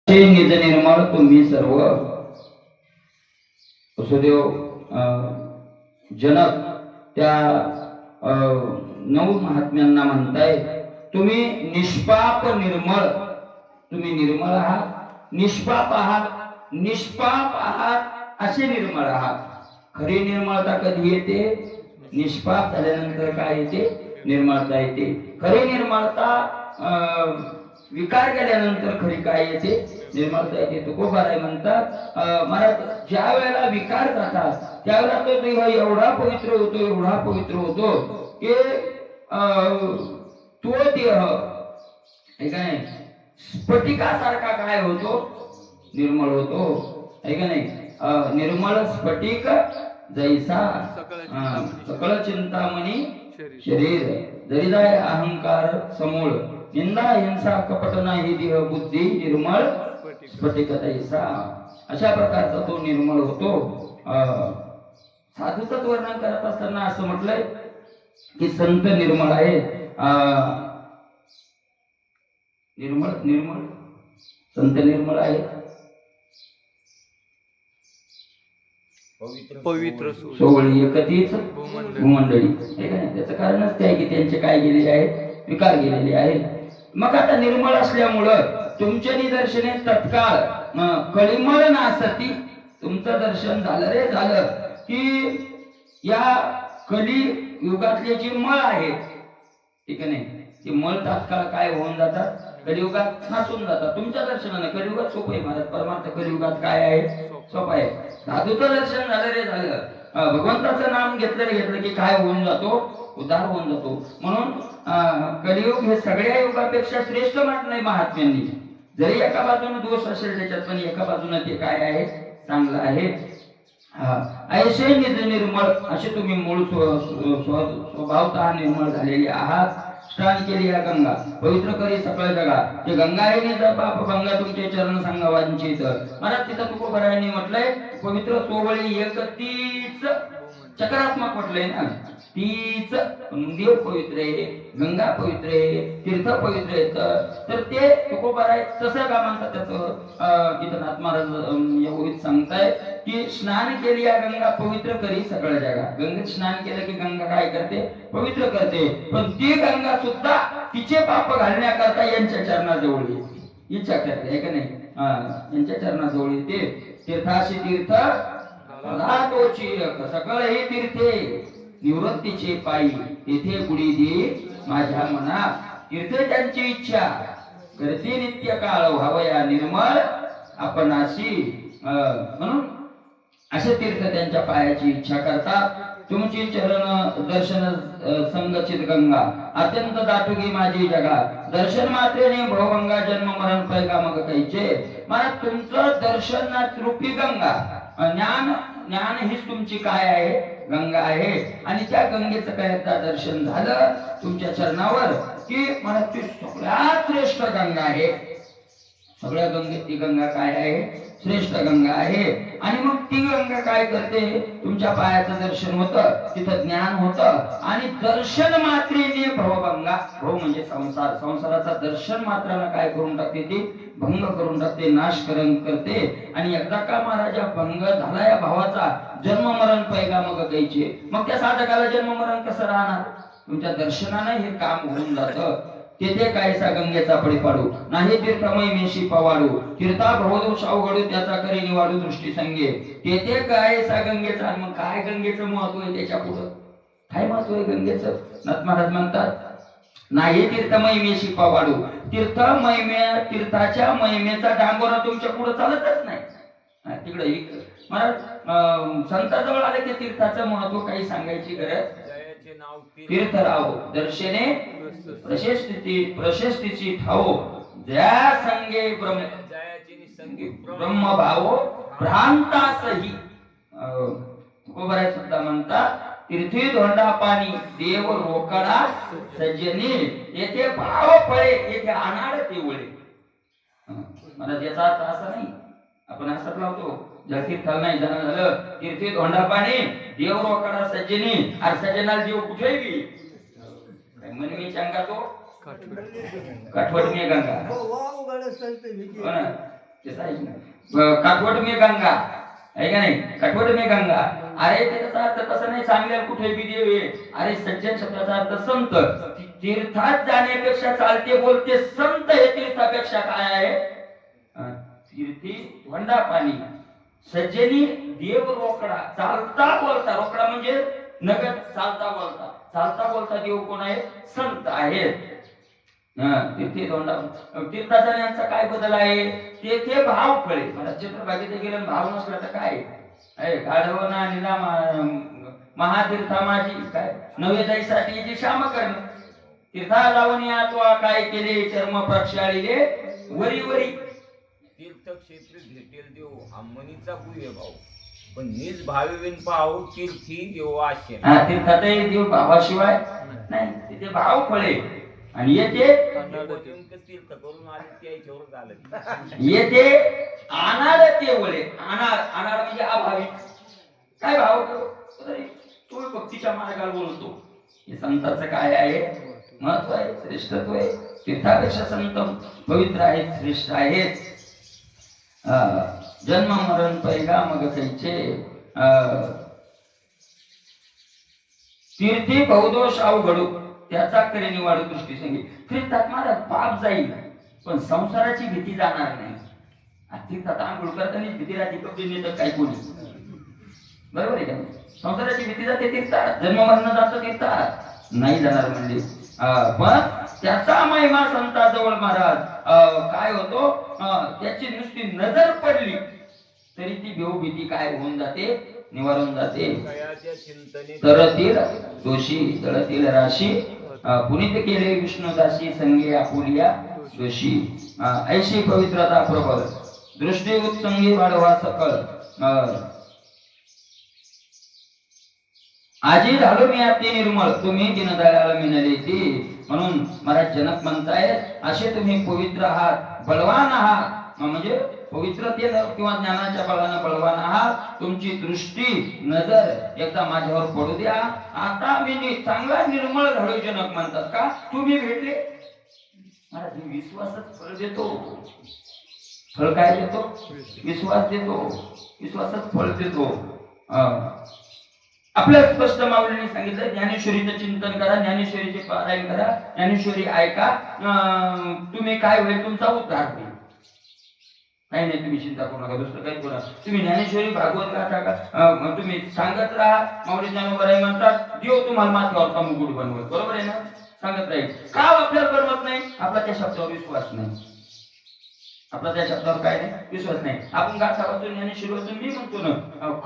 निज निर्मळ तुम्ही सर्व वसुदेव जनक त्या 9 महात्म्यांना म्हणताय तुम्ही निष्पाप निर्मळ, तुम्ही निर्मळ आहात, निष्पाप आहात, निष्पाप आहात असे निर्मळ आहात. खरी निर्मळता कधी येते? निष्पाप झाल्यानंतर काय येते? निर्मळता येते. खरी निर्मळता विकार केल्यानंतर खरी काय येते? निर्मळता येते. तुकोबाराय म्हणतात मला ज्या वेळेला विकार जातात त्यावेळेला तो देह एवढा पवित्र होतो, एवढा पवित्र होतो की तो देह आहे का नाही स्फटिकासारखा काय होतो? निर्मळ होतो. आहे का नाही? निर्मळ स्फटिक जैसा सकळ चिंतामणी शरीर जरी जाय अहंकार समूळ निंदा हिंसा कपट नाही देह बुद्धी निर्मळ स्फटिक तैसा. अशा प्रकारचा तो निर्मळ होतो. साधूचं वर्णन करत असताना असं म्हटलंय की संत निर्मळ आहे. निर्मळ निर्मळ संत निर्मळ आहे, पवित्र सोवळी एकतीच भूमंडळी. हे काय त्याचं कारणच ते आहे की त्यांचे काय गेलेले आहेत? विकार गेलेले आहेत. मग आता निर्मळ असल्यामुळं तुमचे निदर्शने तत्काळ कळीमळ नासती. तुमचं दर्शन झालं रे झालं की या कली युगातले जी मळ आहेत ठीक आहे नाही ती मळ तात्काळ काय होऊन जातात? कलियुगात नासून जातात तुमच्या दर्शनाने. कलियुगात सोपं आहे महाराज, परमार्थ कलियुगात काय आहे? सोपं आहे. साधूचं दर्शन झालं रे झालं, भगवंताचं नाम घेतलं की काय होऊन जातो? उद्धार होऊन जातो. म्हणून कलियुग हे सगळ्या युगापेक्षा श्रेष्ठ म्हटलंय महात्म्यांनी. जरी एका बाजूने दोष असेल त्याच्यात पण एका बाजूने ते काय आहे? चांगलं आहे. ऐसे निज निर्मळ असे तुम्ही मूळ स्वभावतः निर्मळ झालेले आहात. स्नान केली या गंगा पवित्र करी सकळ जगा. जे गंगा आहे निज पाप गंगा तुमचे चरण सांगा वांछित. मला तिथं तुकोबारायांनी म्हटलंय पवित्र सोवळी एकतीच चक्रात्मक म्हटलंय ना. तीच देव पवित्र आहे, गंगा पवित्र आहे, तीर्थ पवित्र आहेत. तर ते तुकोबाराय तसं का म्हणतात त्याचं तिथं महाराज एवढीच सांगताय की स्नान केली या गंगा पवित्र करी सगळं जगा. गंगेत स्नान केलं की गंगा काय करते? पवित्र करते. पण ती गंगा सुद्धा तिचे पाप घालण्याकरता यांच्या चरणाजवळ येते. इच्छा करते आहे का नाही? यांच्या चरणाजवळ येते. तीर्थाशी तीर्थ सकळ हे तीर्थे निवृत्तीचे पायी तेथे गुढी दे माझ्या मना. तीर्थे त्यांची इच्छा करते नित्य काळ व्हावया निर्मळ आपणाशी. म्हणून असे तीर्थ त्यांच्या पायाची इच्छा करतात. तुमची चरण दर्शन संगचित गंगा अत्यंत दाटुगी माझी जगा. दर्शन मात्रेने भवगंगा जन्म मरण पैगा मग कैचे. मला तुमचं दर्शनात रूपी गंगा ज्ञान हीच तुमची काय आहे? गंगा आहे. आणि त्या गंगेचं काय एकदा दर्शन झालं तुमच्या चरणावर की मला ती सगळ्यात श्रेष्ठ गंगा आहे. सगळ्या गंगेत ती गंगा काय आहे? श्रेष्ठ गंगा आहे. आणि मग ती गंगा काय करते? तुमच्या पायाचं दर्शन होतं, तिथं ज्ञान होतं. आणि दर्शन मात्रेने भवभंगा, भव म्हणजे संसार, संसाराचा दर्शन मात्राला काय करून टाकते? ती भंग करून टाकते, नाश करते. आणि एकदा का महाराजा भंग झाला या भावाचा जन्म मरण पैगा मग गायचे. मग त्या साधकाला जन्म मरण कसं राहणार? तुमच्या दर्शनाने हे काम होऊन जातं. तेथे कायसा गंगेचा पडी पाडू नाही तीर्थमय मेशी पवाडू. तीर्था भवदोष अवघडू त्याचा करी निवाडू दृष्टी संगे. तेथे कायसा गंगेचा. मग काय गंगेचं महत्व आहे? त्याच्या पुढं काय महत्व आहे गंगेचं? नाथ महाराज म्हणतात नाही तीर्थमय मेशी पवाडू. तीर्थ महिम्या तीर्थाच्या महिमेचा डांगोरा तुमच्या पुढे चालतच नाही. तिकडे महाराज संताजवळ आले की तीर्थाचं महत्व काही सांगायची गरज. तीर्थराव दर्शने प्रशस्तीची ठावो जया संगे ब्रह्म भावो भ्रांतासही. सुद्धा म्हणतात तीर्थी धोंडा पाणी देव रोकडा सज्जनी. येथे भाव फळे येथे अनाड तेवळे. मला त्याचा अर्थ असा नाही आपण असं लावतो तीर्थाला नाही जाणं झालं तीर्थी धोंडा पाणी देव रोकडा सज्जनी. अरे सज्जनाला देव कुठे गी मनमी चंगा तो काठवड मी गंगा. काठवट में गंगा आहे का नाही, काठवट में गंगा. अरे त्याचा अर्थ तसं नाही, चांगल्या कुठे बी देव आहे. अरे सज्जन शब्दाचा अर्थ संत. तीर्थात जाण्यापेक्षा चालते बोलते संत हे तीर्थापेक्षा काय आहे. तीर्थी वंडा पाणी, सज्जनी देव रोकडा. चालता बोलता, रोकडा म्हणजे नगद, चालता बोलता. चालता बोलता देव कोण आहे, संत आहेत. तिथे तीर्थाचा यांचा काय बदल आहे, तेथे भाव फळे. मला चित्रभागेत गेलं भाव नसला तर काय आहे. गाढवना निला महातीर्था माझी काय नवेदाईसाठी जी श्याम करण. तीर्था लावणी तो काय केले, चर्म प्रक्षाळीले वरी वरी. तीर्थक्षेत्री भेटेल देव हा मनीचा गुहे भाऊ, पण निज भावेन पाहू तीर्थी देव आशे. तीर्थातही देव भावाशिवाय नाही, तिथे भाव फळे. आणि येथे तीर्थ करून आले त्याच्यावर झालं. येथे अनाड ते वळे. अनाड म्हणजे अभावी. काय भाव तो भक्तीच्या मार्गाला बोलतो. हे संतांचं काय आहे, महत्व आहे, श्रेष्ठत्व आहे. तीर्थापेक्षा संत पवित्र आहेत, श्रेष्ठ आहेत. जन्म मरण पैगा मग त्यांचे तीर्थी बहुदोष अवघडू त्याचा करे निवाडू दृष्टी संगी. तीर्थात माझा पाप जाईल पण संसाराची भीती जाणार नाही. तीर्थात आंघोळ करताना भीती राहते, कपडे नेतात काय कोणी, बरोबर आहे का. संसाराची भीती जाते तीर्थात, जन्म मरण जातं तीर्थात नाही जाणार म्हणजे. पण त्याचा महिमा संताजवळ महाराज काय होतो, त्याची नुसती नजर पडली तरी ती भीती काय होऊन जाते, निवारून जाते. तरतील दोषी तळतील राशी पुनीत केले विष्णुदासी संगे आपुलिया दोषी. ऐशी पवित्रता प्रबल दृष्टी उत्संगी वाढवा सकळ. आजी झालो मी आते निर्मळ तुम्ही दिनदयाला मिळाले ती. म्हणून महाराज जनक म्हणतायत असे तुम्ही पवित्र आहात, बलवान आहात. म्हणजे पवित्रतेनं किंवा ज्ञानाच्या बळानं बलवान आहात. तुमची दृष्टी नजर एकदा माझ्यावर पडू द्या. आता मी चांगला निर्मळ झालो. जनक म्हणतात का तुम्ही भेटले. महाराज विश्वासच फळ देतो. फळ काय देतो, विश्वास देतो. विश्वासच फळ देतो. आपल्या स्पष्ट माऊलीने सांगितलं ज्ञानेश्वरीचं चिंतन करा, ज्ञानेश्वरीचे पारायण करा, ज्ञानेश्वरी ऐका, तुम्ही काय होईल तुमचा उद्धार होईल. काही नाही, तुम्ही चिंता करू नका, दुसरं काही करू नका. तुम्ही ज्ञानेश्वरी भागवत गाथा का तुम्ही सांगत राहा. माऊली ज्ञानोबराई म्हणतात देव तुम्हाला माथ्यावरचा मुकुट बनवत. बरोबर आहे ना, सांगत राहील. का आपल्याला बनवत नाही, आपला त्या शब्दावर विश्वास नाही. आपला त्या शब्दावर काय नाही, विश्वास नाही. आपण गाथा वाचून ज्ञानेश्वरी वाचून मी म्हणतो ना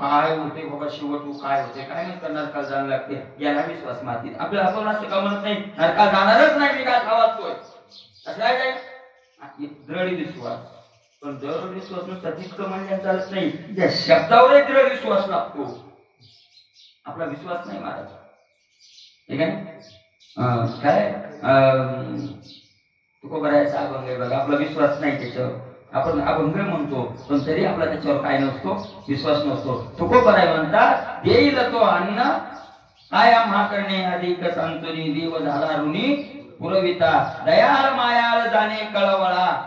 काय होते बाबा शेवट काय होते काय नाही करणार, काल जाणं लागते, याला विश्वास मातीत. आपल्याला आपण असं का म्हणत नाही, नरकाल जाणारच नाही मी गाथा वाचतोय असं काय काय दृढ विश्वास. पण दृढ विश्वास नुसता तितकं म्हणजे चालत नाही, त्या शब्दावरही दृढ विश्वास लागतो. आपला विश्वास नाही महाराज, ठीक आहे. काय तुकोबरायचा अभंग आहे बघा, आपला विश्वास नाही त्याच्यावर. आपण अभंग म्हणतो पण तरी आपला त्याच्यावर काय नसतो, विश्वास नसतो. तुकोबराय म्हणतात देईल तो अन्न काय आम्हा करणे अधिक संतोनी देव झाला ऋणी पुरविता दयाळ मायाळ जाणे कळवळा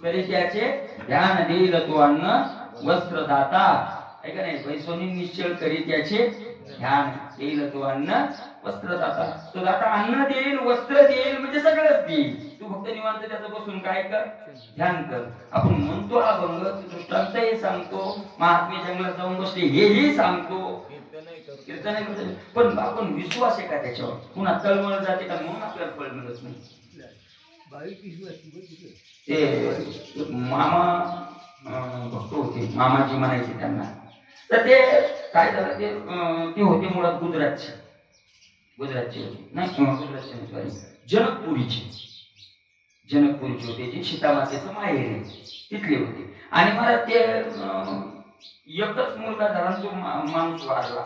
तरी त्याचे ध्यान देईल तो अन्न वस्त्र दाता. ऐका नाही, पैसोनी निश्चळ करी त्याचे ध्यान देईल तो अन्न वस्त्र दाता. तो दाता अन्न देईल, वस्त्र देईल, म्हणजे सगळंच देईल. तू फक्त निवांत त्याचं बसून काय कर, ध्यान कर. आपण म्हणतो अभंग, दृष्टांतही सांगतो, महात्मे जंगलात जाऊन बसले हेही सांगतो, कीर्तन करतो, पण आपण विश्वास आहे का त्याच्यावर. पुन्हा तळमळ जाते का, म्हणून आपल्याला फळ मिळत नाही. ते मामा भक्त होते, मामाजी म्हणायचे त्यांना. तर ते काय झालं, ते होते मुळात गुजरातचे होते नाही, गुजरातचे सॉरी जनकपुरीचे होते, जे सीतामातेचं माहेर आहे तिथले होते. आणि मला ते एकच मुलगा झाला, तो माणूस वाढला,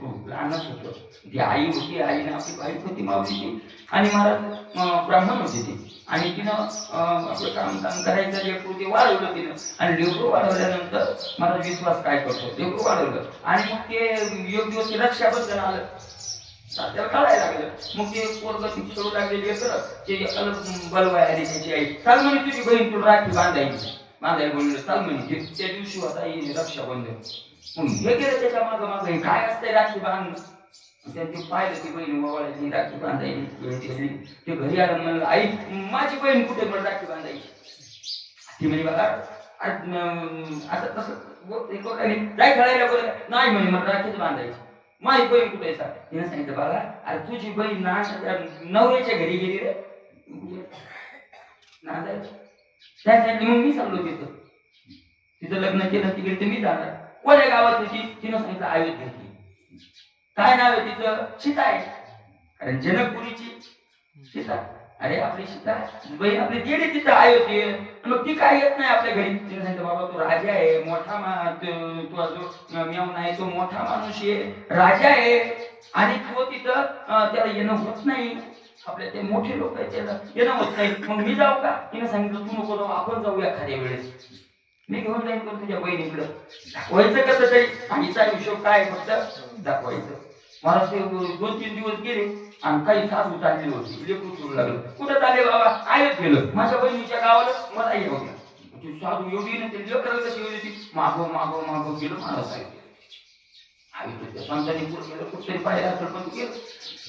खूप लहानच होतो. ती आई होती, आईने आपली बाईक होती मावशीची, आणि महाराज ब्राह्मण होते ते. आणि तिनं आपलं काम करायचं लेकरू ते वाढवलं तिनं. आणि लेकरू वाढवल्यानंतर महाराज विश्वास काय करतो, लेकरू वाढवलं. आणि मग ते एक दिवस रक्षाबंधन आलं. त्याला कळायला लागलं. मग ते पोरग करू लागले ते एकाला बलवाय आली त्याची आई, चाल म्हणे तुझी बहीण तुला राखी बांधायला बोलले, चाल म्हणे. त्या दिवशी होता रक्षाबंधन. मग हे गेलं त्याच्या मागे काय असतंय राखी बांधणं. त्यांनी पाहिलं ती बहीण वळायची राखी बांधायची. ते घरी आलं म्हणलं, आई माझी बहीण कुठे पण राखी बांधायची. ती म्हणजे बघा असं तसं काय खेळायला बोल नाही म्हणे, मला राखीच बांधायची. माझी बहीण कुठे आहे? तिने सांगितलं, बघा अरे तुझी बहीण ना नवऱ्याच्या घरी गेली रे ना. त्यासाठी मग मी चाललो तिचं लग्न केलं, तिकडे तर मी जाणार. कोण्या गावात होती? तिनं सांगितलं अयोध्येची. काय नाव आहे तिचं? सीता आहे. कारण जनकपुरीची सीता. अरे आपली सीता बहीण आपली गेली तिथं अयोध्ये, मग ती काय येत नाही आपल्या घरी. तिने सांगितलं, बाबा तो राजा आहे मोठा, तुझा जो मेवणा आहे तो मोठा माणूस आहे, राजा आहे, आणि तो तिथं त्याला येणं होत नाही. आपल्या ते मोठे लोक आहेत त्याला येणं होत नाही. मग मी जाऊ का? तिने सांगितलं, तू नको जाऊ, आपण जाऊया एखाद्या वेळेस. मी घेऊन जाईन पण तुझ्या बहिणीकडं. दाखवायचं कसं तरी, आईचा हिशोब काय फक्त दाखवायचं. मला ते 2-3 दिवस गेले आणि काही साधू चालली होती. लेकरू सुरू लागलं, कुठं चालले बाबा? आयत गेलं माझ्या बहिणीच्या गावाला, मला येऊ द्या. साधू एवढी ना ते लेकराला कशी होती, मागो मागो मागो गेलो. मला सांगितलं कुठतरी पाहिलं असेल पण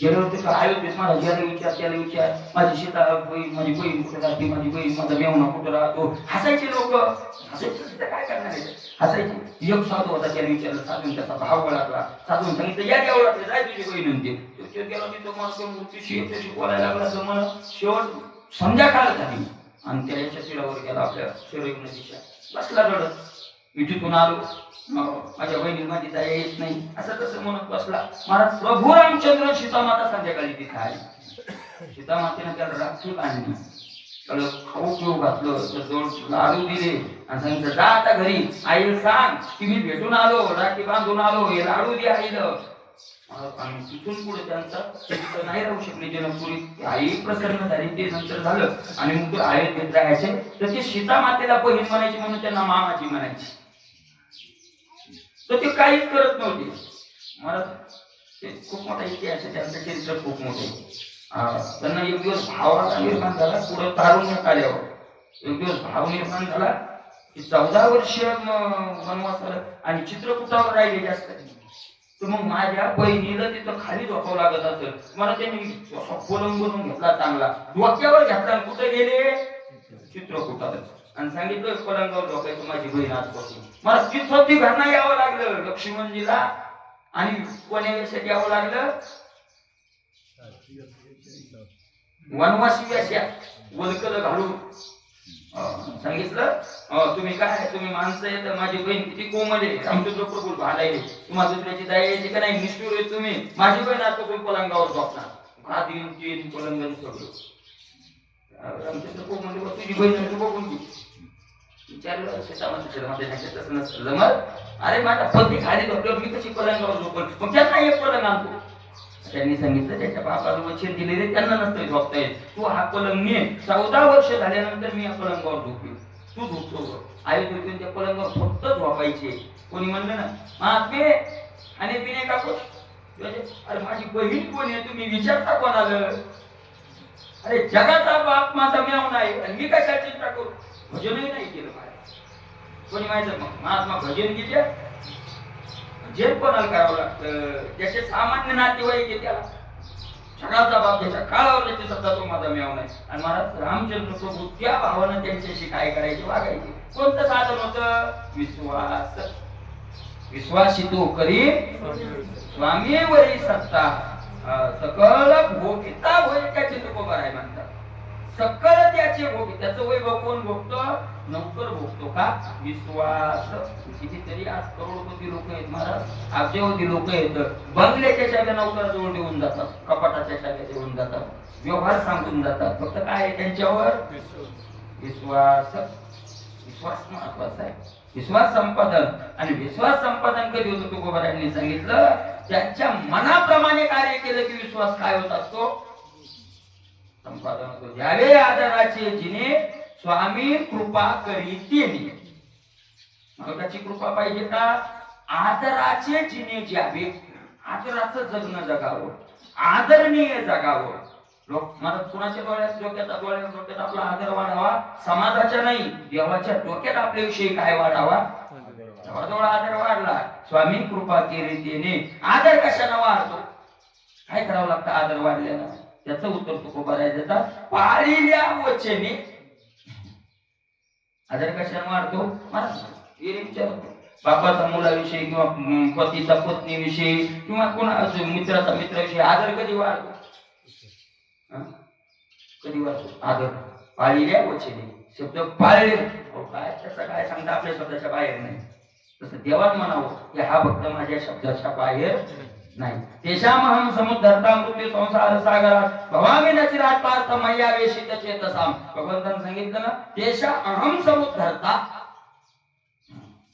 गेलो होते का अयोध्येत. मला ज्याला विचार त्याला विचार, माझी सीता बहीण, माझी बहीण कुठे राहते, माझी बहीण माझा मेवणा कुठं राहतो. हसायचे लोक, हसायचे काय करणार आहे, हसायचे. एक साधू होता, त्याला विचारलं, साधून त्याचा भाव लागला. साधून सांगितलं, या देवळात जाय तुझी बहीण म्हणते. गेला तिथं मला बोलायला लागला. तर मला शेवट संध्याकाळ झाली आणि त्या याच्या शिरावर गेला, आपल्या शरीर नदीच्या, बसला रडत. मी तिथून आलो, माझ्या बहिणी माझी दया येत नाही असं तसं म्हणत बसला. मला प्रभू रामचंद्र सीतामाता संध्याकाळी तिथे आली. सीतामातेने त्याला राखी बांधली, त्याला खाऊ पिऊ घातलं, लाडू दिले आणि सांगितलं, जा आता घरी आईला सांग की मी भेटून आलो, राखी बांधून आलो, हे लाडू दे आईला. आणि तिथून पुढे त्यांचा नाही राहू शकले जनकपुरी. आई प्रसन्न झाली. ते नंतर झालं आणि मग ते अयोध्येत राहायचे. तर ते सीतामातेला बहीण म्हणायची म्हणून त्यांना मामाची म्हणायची. तर ते काहीच करत नव्हते. मला ते खूप मोठा इतिहास आहे, त्यांचं चरित्र खूप मोठे. त्यांना एक दिवस भाव निर्माण झाला, पुढे तारुण्यात आल्यावर एक दिवस भाव निर्माण झाला की 14 वर्ष वनवासाला आणि चित्रकूटावर राहिले जास्त. तर मग माझ्या बहिणीला तिथं खाली झोपावं लागत असेल. मला त्यांनी कोलंबून घेतला, चांगला डोक्यावर घेतला. कुठे गेले? चित्रकूटावर. आणि सांगितलं पलंगावर झोपायचं माझी बहीण आजपासून. मला तिथं ती घरना यावं लागलं लक्ष्मणजीला. आणि कोण्या वेशात यावं लागलं? वनवासी वेशात, वलकल घालून. सांगितलं, तुम्ही काय, तुम्ही माणसं आहे तर माझी बहीण किती कोमल आहे, रामचंद्र प्रभू भालाय, तुम्हाला दुसऱ्याची दया यायची का नाही, निष्ठुर आहे तुम्ही. माझी बहीण आजपासून पलंगावर झोपणार. हा तीन पलंगाने सगळं. रामचंद्र प्रभू म्हणजे तुझी बहीण बघून घे. विचारलं जमत. अरे माझा पती खाली झोपल्यावर मी कशी पलंगावर झोपल? मग त्यांना एक पलंग आणतो. त्यांनी सांगितलं, त्याच्या बापाला वचन दिलेले त्यांना नसतं झोपता येत. तू हा पलंग ने 14 वर्ष झाल्यानंतर मी या पलंगावर झोपेल, तू झोपतो. आई झोपून त्या पलंगावर फक्त झोपायचे. कोणी म्हणलं ना महात्मे आणि पिणे काकू, अरे माझी बहीण कोण आहे तुम्ही विचारता कोणाला? अरे जगाचा बाप माझा मेवणा आहे आणि मी कशा चिंता करू? भजनही नाही केलं माझ्या. कोणी माहिती महात्मा भजन केले? भजन कोणाला करावं लागतं? ज्याचे सामान्य नातेवाईक आहे त्याला. जगाचा बाप त्याच्या काळावर त्याची सत्ता तो माझा मेवणा आहे. आणि महाराज रामचंद्र प्रभू त्या भावानं त्यांच्याशी काय करायचे, वागायचे. कोणतं साधन होतं? विश्वास. विश्वासी तो करी स्वामीवरी सत्ता, सकल भोगिता होय त्याचे तुकोबार आहे म्हणतात. सकल त्याचे भोग, त्याचं वैभव कोण भोगतो? नौकर भोगतो का? विश्वास. कितीतरी आज करोडपती लोक आहेत महाराज, अब्जावधी लोक आहेत, बंगल्याच्या चाव्या नौकराजवळ देऊन जातात, कपाटाच्या चाव्या देऊन जातात, व्यवहार सांगून जातात. फक्त काय आहे त्यांच्यावर? विश्वास. विश्वास महत्वाचा आहे. विश्वास संपादन. आणि विश्वास संपादन कधी होतं? तुकोबारायांनी सांगितलं, त्यांच्या मनाप्रमाणे कार्य केलं की विश्वास काय होत असतो? संपादन होतो. ज्यावे आदराचे जिने स्वामी कृपा करी तेने. मालकाची कृपा पाहिजे का? आदराचे जिने ज्यावे, आदराचं जगणं जगावं. आदरणीय जगावं. लोक मला कुणाच्या डोक्यात आपला आदर वाढावा, समाजाच्या नाही देवाच्या डोक्यात आपल्याविषयी काय वाढावा. जवळजवळ आदर वाढला. स्वामी कृपा केली तेने. आदर कशाने वाढतो, काय करावं लागतं आदर वाढल्यानं? त्याचं उत्तर तुकोबाराय देतात, पाळिल्या वचने. आदर कशाने वाढतो? विचारतो बापाचा मुलाविषयी किंवा पतीचा पत्नीविषयी किंवा कोणा मित्राचा मित्राविषयी आदर कधी वाढतो? कधी वाढतो आदर? पाळिल्या वचने. शब्द पाळले. काय त्याचा काय सांगता आपल्या शब्दाच्या बाहेर नाही. तसं देवान म्हणावं की हा भक्त माझ्या शब्दाच्या बाहेर नाही. तेषामहं समुद्धरता मृत्यू संसार सागरात भवामी नचिरात पार्थ मय्या वेशित चेतसाम. भगवंतांनी सांगितलं ना, तेषा अहम समुद्धरता.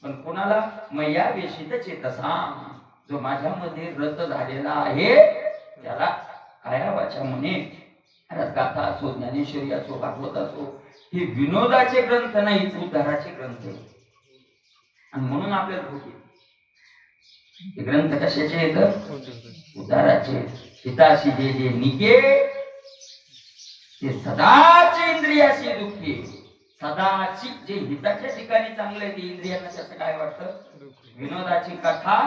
पण कोणाला? मय्या वेशित चेतसाम. जो माझ्यामध्ये रत झालेला आहे त्याला काया वाचा म्हणे. रसगाथा असो, ज्ञानेश्वरी असो, भागवत असो, हे विनोदाचे ग्रंथ नाहीत, उद्धाराचे ग्रंथ आहेत. आणि म्हणून आपल्याला भूक येते. हे ग्रंथ कशाचे येत? उद्धाराचे. हिताशी जे जे निके ते सदाची इंद्रियाशी दुःखी. सदाची जे हिताच्या ठिकाणी चांगलं आहे ते इंद्रियांना त्याचं काय वाटतं? विनोदाची कथा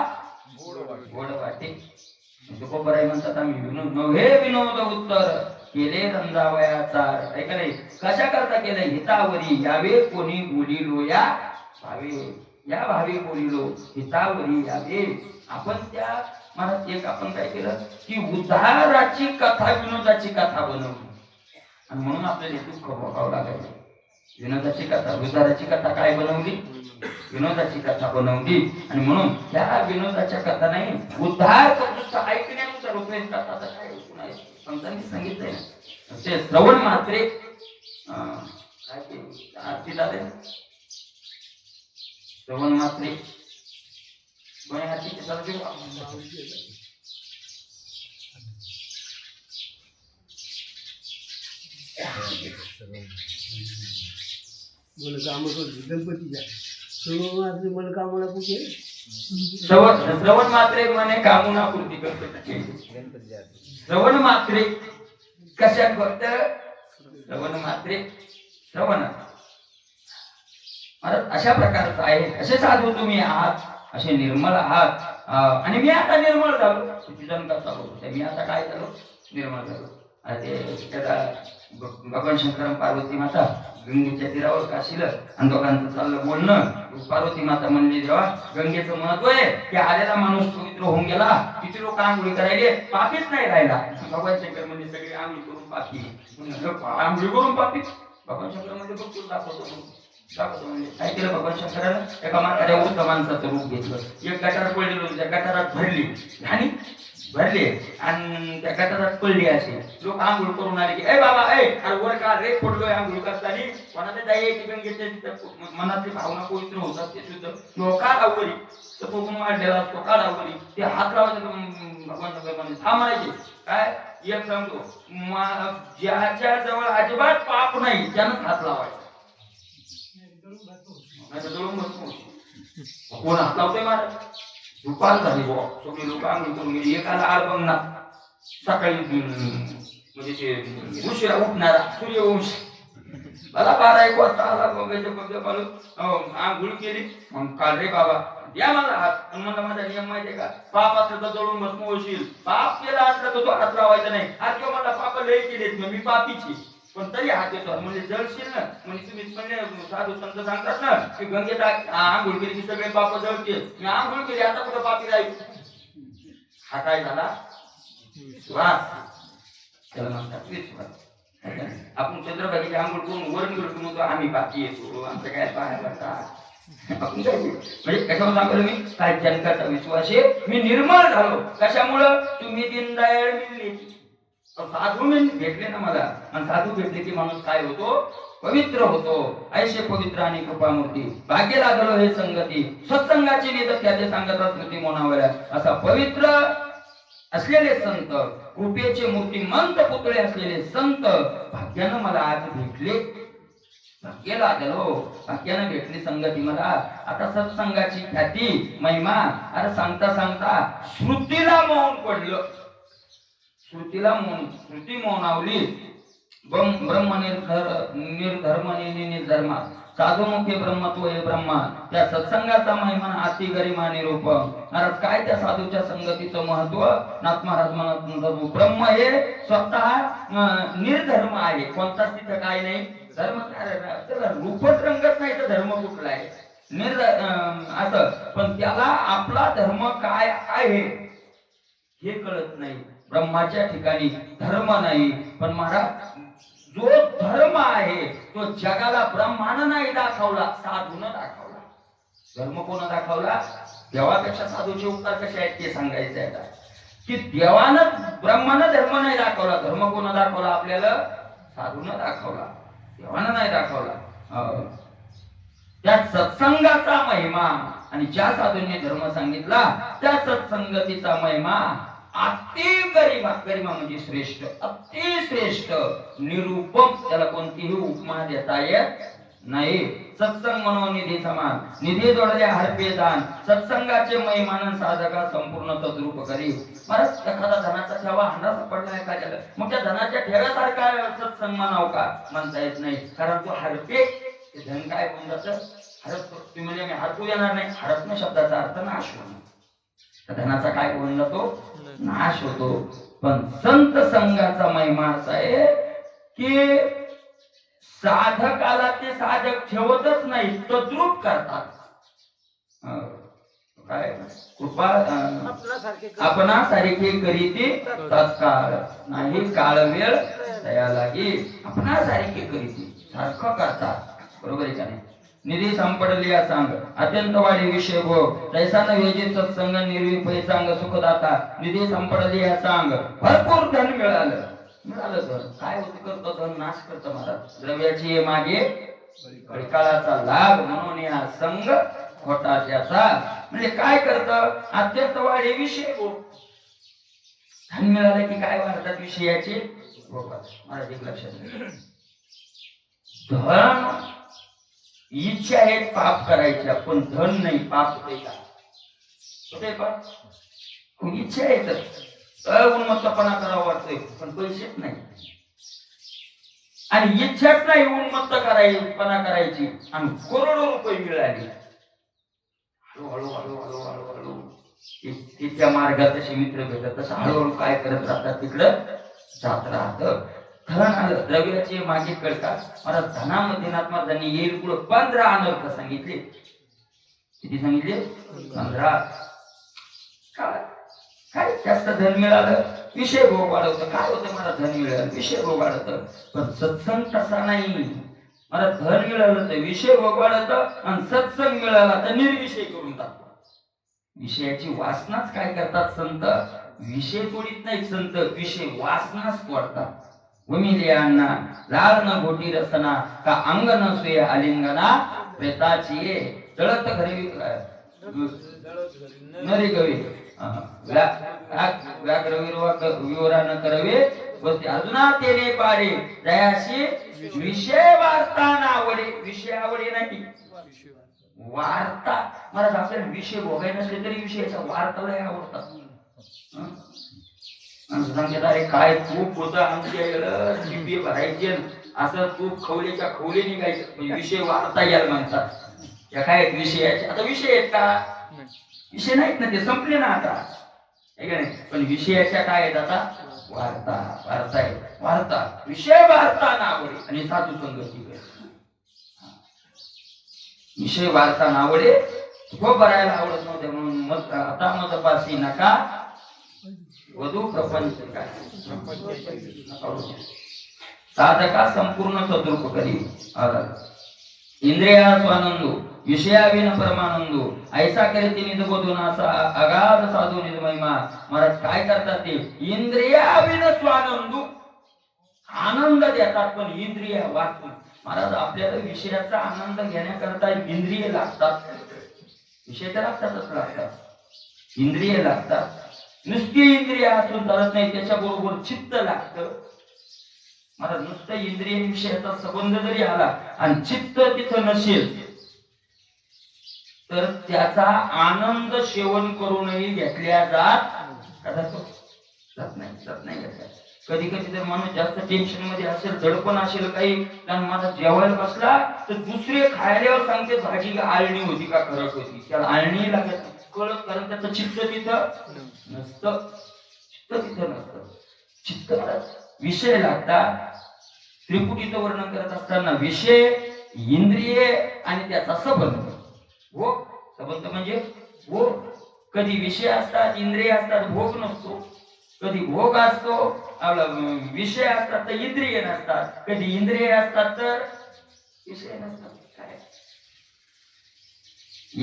गोड वाटे. तुकोबराय म्हणतात, आम्ही विनोद नव्हे विनोद उत्तर केले रंजावयाचा. ऐका नाही, कशा करता केलं? हितावरी यावे कोणी बोलिलो या भावे. या भावी बोलिलो हितावरी यावे. आपण त्या महाराज एक आपण काय केलं की उद्धाराची कथा विनोदाची कथा बनवली. आणि म्हणून आपल्याला दुःख भोगावं लागायचं. विनोदाची कथा उद्धाराची कथा काय बनवली? विनोदाची कथा बनवली. आणि म्हणून त्या विनोदाच्या कथा नाही, उद्धार नुसतं ऐकण्यानुसार उपयोग कथाचा काय नाही. संतांनी सांगितलंय ते श्रवण मात्रे काय ते आरती झाले श्रवण मात्रे कोणी आरतीचे सर्व श्रवण मात्रे म्हणे कामना पूर्ती करतो. श्रवण मात्रे कशात फक्त श्रवण मात्रे श्रवण. अशा प्रकारचं आहे. असे साधू तुम्ही आहात, असे निर्मळ आहात. आणि मी आता निर्मळ झालो. मी आता काय झालो? निर्मळ झालो. भगवान शंकर पार्वती माता गंगेच्या तीरावर काशीलं आणि दोघांचं चाललं बोलणं. पार्वती माता म्हणली, देवा गंगेचं महत्व आहे की आलेला माणूस पवित्र होऊन गेला. किती लोक आंघोळी करायले, पापीच नाही राहिला. भगवान शंकर म्हणजे सगळे आंघोळी करून पापी, आंघोळी करून पापी. भगवान शंकर म्हणजे बघतो दाखवतो म्हणजे काय केलं भगवान शंकरानं? एका म्हाताऱ्या वृद्ध माणसाचं रूप घेतलं. एक गटारात पडलेलो, त्या गटारात भरली आणि भरले आणि त्या गटारात पडली. असे लोक आंघोळ करून आले की, ए बाबा अरे वर का रे पडलोय आंघोळ करताना. कोणाला दया गंगेच्या मनातली भावना पवित्र होतात ते सुद्धा. किंवा काढावरी बघून वाढलेला असतो, काढावरी ते हात लावायचं. भगवान शंकर म्हणजे हा म्हणायचे काय? एक सांगतो, ज्याच्या जवळ अजिबात पाप नाही त्यानंच हात लावायचा. कोण हात लावतोय महाराज? दुपार झाली बुवा, सगळे लोक आंघोळ करून गेली. एकाला आळ बघणार सकाळी म्हणजे ते उशिरा उठणारा सूर्यवंश मला 12-1 वाजता आला. आंघोळ केली. मग काल रे बाबा द्या मला हात. म्हणला माझा नियम माहितीये का? पाप असलं तर जळून भस्म होशील. पाप केला असलं तर तो हात लावायचा नाही. आज किंवा मला पाप लय केलेत मी पापीची, पण तरी हात येतो. म्हणजे जळशील ना, म्हणजे तुम्ही म्हणले साधू संत सांगतात ना की गंगेत आंघोळ केली की सगळे पाप जळतील. मी आंघोळ केली, आता कुठं पापी राहील? हा काय झाला? विश्वास. त्याला म्हणतात विश्वास. आपण चंद्रभागेची आंघोळ करून वरण करतो म्हणतो आम्ही पापी येतो, आमचं काय पाहायला लागतात. आपण काय म्हणजे कशावर सांगतो मी? काय जनकाचा विश्वास आहे. मी निर्मळ झालो. कशामुळं? तुम्ही दीनदयाळ मिळले. साधू भेटले ना मला. आणि साधू भेटले की माणूस काय होतो? पवित्र होतो. ऐशे पवित्र आणि कृपामूर्ती भाग्य लागलो हे संगती. सत्संगाची निदत त्याचे सांगतात स्मृती मोनावल्या. असा पवित्र असलेले संत, कृपेचे मूर्तिमंत पुतळे असलेले संत भाग्यानं मला आज भेटले. भाग्य लागलो, भाग्यानं भेटली संगती मला. आता सत्संगाची ख्याती महिमा अरे सांगता सांगता श्रुतीला मौन पडलं. श्रुती मौनावली ब्रह्म निर्धर्म निर्धर्मा साधुमुखे ब्रह्मत्व हे ब्रह्मा. त्या सत्संगाचा महिमा अति गरिमा निरूप. महाराज काय त्या साधूच्या संगतीचं महत्व. नाथ महाराज म्हणत ब्रह्म हे स्वतः निर्धर्म आहे. कोणताच तिथं काय नाही धर्म. रूपच रंगत नाही तर धर्म कुठला आहे असं. पण त्याला आपला धर्म काय आहे हे कळत नाही. ब्रह्माच्या ठिकाणी धर्म नाही. पण महाराज जो धर्म आहे तो जगाला ब्रह्मानं नाही दाखवला, साधून दाखवला. धर्म कोण दाखवला. देवापेक्षा साधूचे उपकार कसे आहेत ते सांगायचे आहे की देवानं ब्रह्मानं धर्म नाही दाखवला. धर्म कोण दाखवला आपल्याला. साधून दाखवला, देवानं नाही दाखवला. त्या सत्संगाचा महिमा आणि ज्या साधूंनी धर्म सांगितला त्या सत्संगतीचा महिमा अति गरिमा. गरिमा म्हणजे श्रेष्ठ, अति श्रेष्ठ, निरूपम. त्याला कोणतीही उपमा देता येत नाही. सत्संग मनोनिधी समान, निधी जोडले हरपे दान, सत्संगाचे महिमान साधका संपूर्ण सद्रूप करी. महाराज एखादा धनाचा ठेवा हांडा सापडलाय का त्याला, मग त्या धनाच्या ठेव्यासारखा सत्संग म्हणाव का. म्हणता येत नाही. कारण तो हरपे ते धन काय होऊन जातं. हरप तुम्ही म्हणजे मी हरपू देणार नाही. हरपणं शब्दाचा अर्थ नाश होणं. धनाचा काय होऊन जातो, नाश होतो. पण संत संघाचा महिमा असा आहे की साधकाला ते साधक ठेवतच नाही, तद्रूप करतात. काय कृपा आपणासारखे करीती तत्काळ, नाही काळ वेळ दया लागी. आपणासारखे करीती सारखं करतात. बरोबर आहे का नाही. निधी संपडली सांग अत्यंत वाढी विषय भोग, तैसा नव्हे सत्संग निर्विपय सांग सुखदाता. निधी संपडली सांग भरपूर धन मिळालं. धन काय होत करतो, धन नाश करतो. महाराज द्रव्याची मागे काळाचा लाभ म्हणून या संघ खोटा त्याचा. म्हणजे काय करतं, अत्यंत वाढी विषय भोग. धन मिळालं की काय वाढतात विषयाचे भोग. महाराज एक लक्षात. धन इच्छा आहेत पाप करायच्या, पण धन नाही. पाप होते का, होते पाप. इच्छा आहे तर उन्मत्तपणा करावा वाटतोय, पण पैसेच नाही. आणि इच्छाच नाही उन्मत्त पणा करायची आणि करोडो रुपये मिळाले. हळूहळू हळूहळू हळूहळू तिच्या मार्गात तसे मित्र भेटत तसं हळूहळू काय करत राहतात, तिकडं जात राहत. धन आलं, द्रव्याचे मागे कळतात. मला धनामध्ये नाथमार्गांनी येईल पुढे 15 अनर्थ सांगितले. किती सांगितले, 15. काय जास्त धन मिळालं विषय भोग वाढवतं. काय होतं, मला धन मिळालं विषय भोग वाढवतं. पण सत्संग तसा नाही. मला धन मिळालं तर विषय भोग वाढवतं आणि सत्संग मिळाला तर निर्विषय करून टाकतो. विषयाची वासनाच काय करतात संत, विषय तोडीत नाही संत, विषय वासनाच तोडतात. उमिलियांना लाल न घोटी रसना का अंग न सुय आलिंगना प्रेताची जळत घरी नरे गवे व्याघ्र विवरा न करवे बसते अजुना तेने पाडे दयाशी विषय वार्ता नावडे. विषय आवडे नाही वार्ता. महाराज आपल्याला विषय भोगाय नसले तरी विषयाच्या वार्ताला आवडतात. सांगतात अरे काय तूप होतं आमच्या शिपी भरायची असं तूप खवलेच्या खवले निघायचं. म्हणजे विषय वार्ता यायला म्हणतात. या काय विषयाचे आता विषय आहेत का, विषय नाहीत ना, ते संपले ना आता. पण विषयाच्या काय आहेत आता, वार्ता. वार्ता आहे वार्ता. विषय वार्ता नावडे आणि साधू संगती विषय वार्ता नावडे. तो भरायला आवडत नव्हते म्हणून मग आता मग पासी नका वधू प्रपंच काय साधका संपूर्ण सद्रूप करी. इंद्रिया स्वानंदू विषयाविन परमानंदू ऐसा करीती निध बोधून असा अगाध साधू निध महिमा. महाराज काय करतात ते इंद्रियाविन स्वानंदू आनंद देतात, पण इंद्रिय वाचून. महाराज आपल्याला विषयाचा आनंद घेण्याकरता इंद्रिय लागतात. विषय तर लागतात, इंद्रिय लागतात. नुसती इंद्रिय असून चालत नाही, त्याच्या बरोबर चित्त लागतं. मला नुसतं इंद्रिय विषयाचा संबंध जरी आला आणि चित्त तिथं नसेल तर त्याचा आनंद सेवन करूनही घेतल्या जात. जात नाही का? कधी कधी जर माणूस जास्त टेन्शन मध्ये असेल, दडपण असेल काही, कारण माझा जेवायला बसला तर दुसरे खायल्यावर सांगते भाजी आळणी होती का खरट होती, त्याला आळणी लागत कळत, कारण त्याचं चित्त तिथं नसतं. चित्त विषय लागतात. त्रिपुटीचं वर्णन करत असताना विषय, इंद्रिय आणि त्याचा संबंध. भोग, संबंध म्हणजे भोग. कधी विषय असतात, इंद्रिय असतात, भोग नसतो. कधी भोग असतो, आपला विषय असतात तर इंद्रिय नसतात. कधी इंद्रिय असतात तर विषय नसतात. काय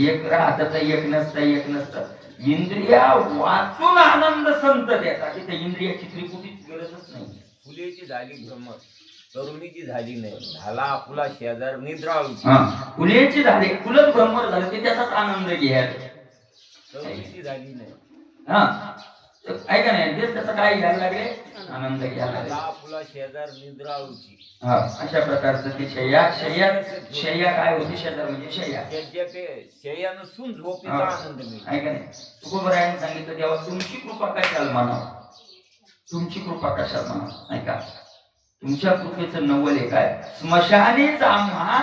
एक राहत तर एक नसतं. इंद्रिया वाचून आनंद संत देतात. तिथे इंद्रियाची त्रिपुटीची गरजच नाही. फुलेची झाली भ्रमर, तरुणीची झाली नाही, झाला आपला शेजार निद्राळू. फुलेची झाली, फुलच भ्रमर झालं, ते त्याचाच आनंद घ्यायला. तरुणीची झाली नाही, हा ऐका नाही, तेच त्याचा काय घ्यायला लागले, आनंद घ्यायला लागले. झाला आपला शेजार निद्राळूची. हा, अशा प्रकारचं ते शय्या काय होती? शेजार म्हणजे शय्या. शय्यानं सून झोपेचा आनंद मिळतो. ऐका नाही, तुकोबरायांनी सांगितलं, तेव्हा तुमची कृपा कशाला म्हणावं, तुमची कृपा कशाला म्हणावं. ऐका, तुमच्या कृपेचं नवल आहे काय? स्मशानीच आम्हा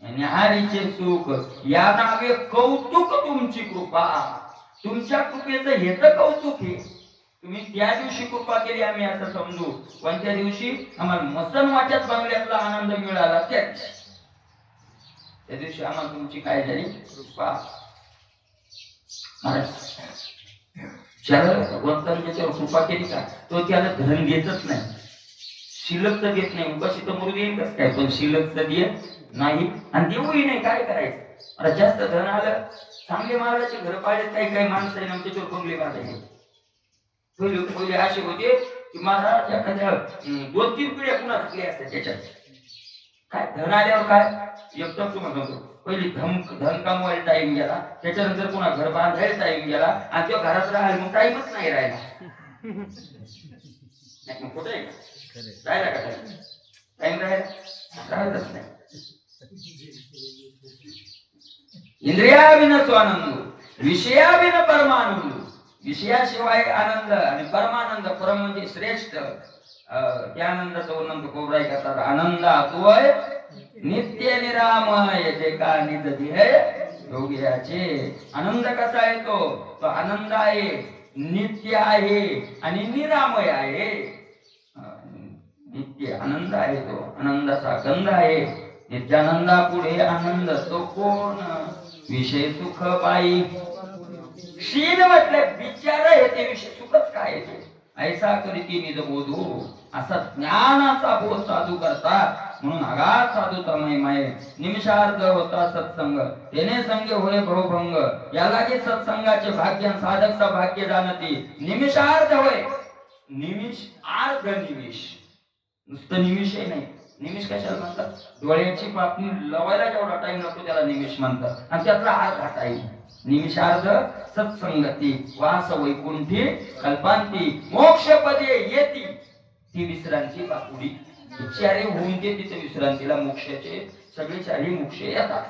न्याहारीचे सुख, या नावे कौतुक तुमची कृपा. तुमच्या कृपेचं हे तर कौतुक आहे. तुम्ही त्या दिवशी कृपा केली आम्ही असं समजू, पण त्या दिवशी आम्हाला मसन वाट्यात बंगल्यातला आनंद मिळाला. त्या दिवशी आम्हाला तुमची काय झाली? कृपा. ज्याला भगवंताने ज्याच्यावर कृपा केली का, तो त्याला धन देतच नाही, शिल्लकच देत नाही. उपाशी तर मुरू येईल कसं काय, पण शिल्लकच देत नाही आणि देऊही नाही. काय करायचं? आता जास्त धन आलं, चांगले महाराजाचे घर पाहिजे. काही माणसं आहे ना त्याच्यावर बंगले बांधायचे. पहिले असे होते की महाराज एखाद्या 2-3 पिढ्या पुन्हा थकले असतात त्याच्यात. काय धन आल्यावर काय एकदम तुम्हाला म्हणतो, पहिली धन कमवायला टाइम गेला, त्याच्यानंतर पुन्हा घर बांधायला टाइम गेला, आणि तो घरात राहायला मग टाइमच नाही राहिला. मग कुठे आहे का राहिला का टाइम राहिलाच नाही. इंद्रियाविन स्वानंद, विषयाविन परमानंद. विषयाशिवाय आनंद आणि परमानंद, परम म्हणजे श्रेष्ठ, त्या आनंदाचं वर्णन तुकोबराय करतात. आनंद आतुय नित्य निरामय, जे का निज ध्येय योग्याचे. आनंद कसा आहे? तो आनंद आहे, नित्य आहे आणि निरामय आहे. नित्य आनंद आहे, तो आनंदाचा गंध आहे. नित्यानंदा पुढे आनंद तो कोण? विषय सुख पायी. क्षीण म्हटलं विचार आहे, ते विषय सुखच काय आहे? ऐसा करीती निज बोधू, असा ज्ञानाचा बोध साधू करतात. म्हणून आगात साधूचा महिमाय. निमिषार्ध होता सत्संग, तेने संगे होय भवभंग. यालागे सत्संगाचे भाग्य, साधकचा भाग्य जाणती. निमिषार्ध होय, निमिष अर्ध निमिष, नुसतं निमिष आहे नाही. निमिष कशाला म्हणतात? डोळ्याची पापणी लवायला जेवढा टाइम लागतो त्याला निमिष म्हणतात, आणि त्यातला अर्धा टाइम. निमिषार्ध सत्संगती, वास वैकुंठी कल्पांती, मोक्षपदे येती. ती विश्रांती बापुडी. चारी होऊन ते तिथे विश्रांतीला मोक्षाचे सगळे चारही मोक्ष येतात.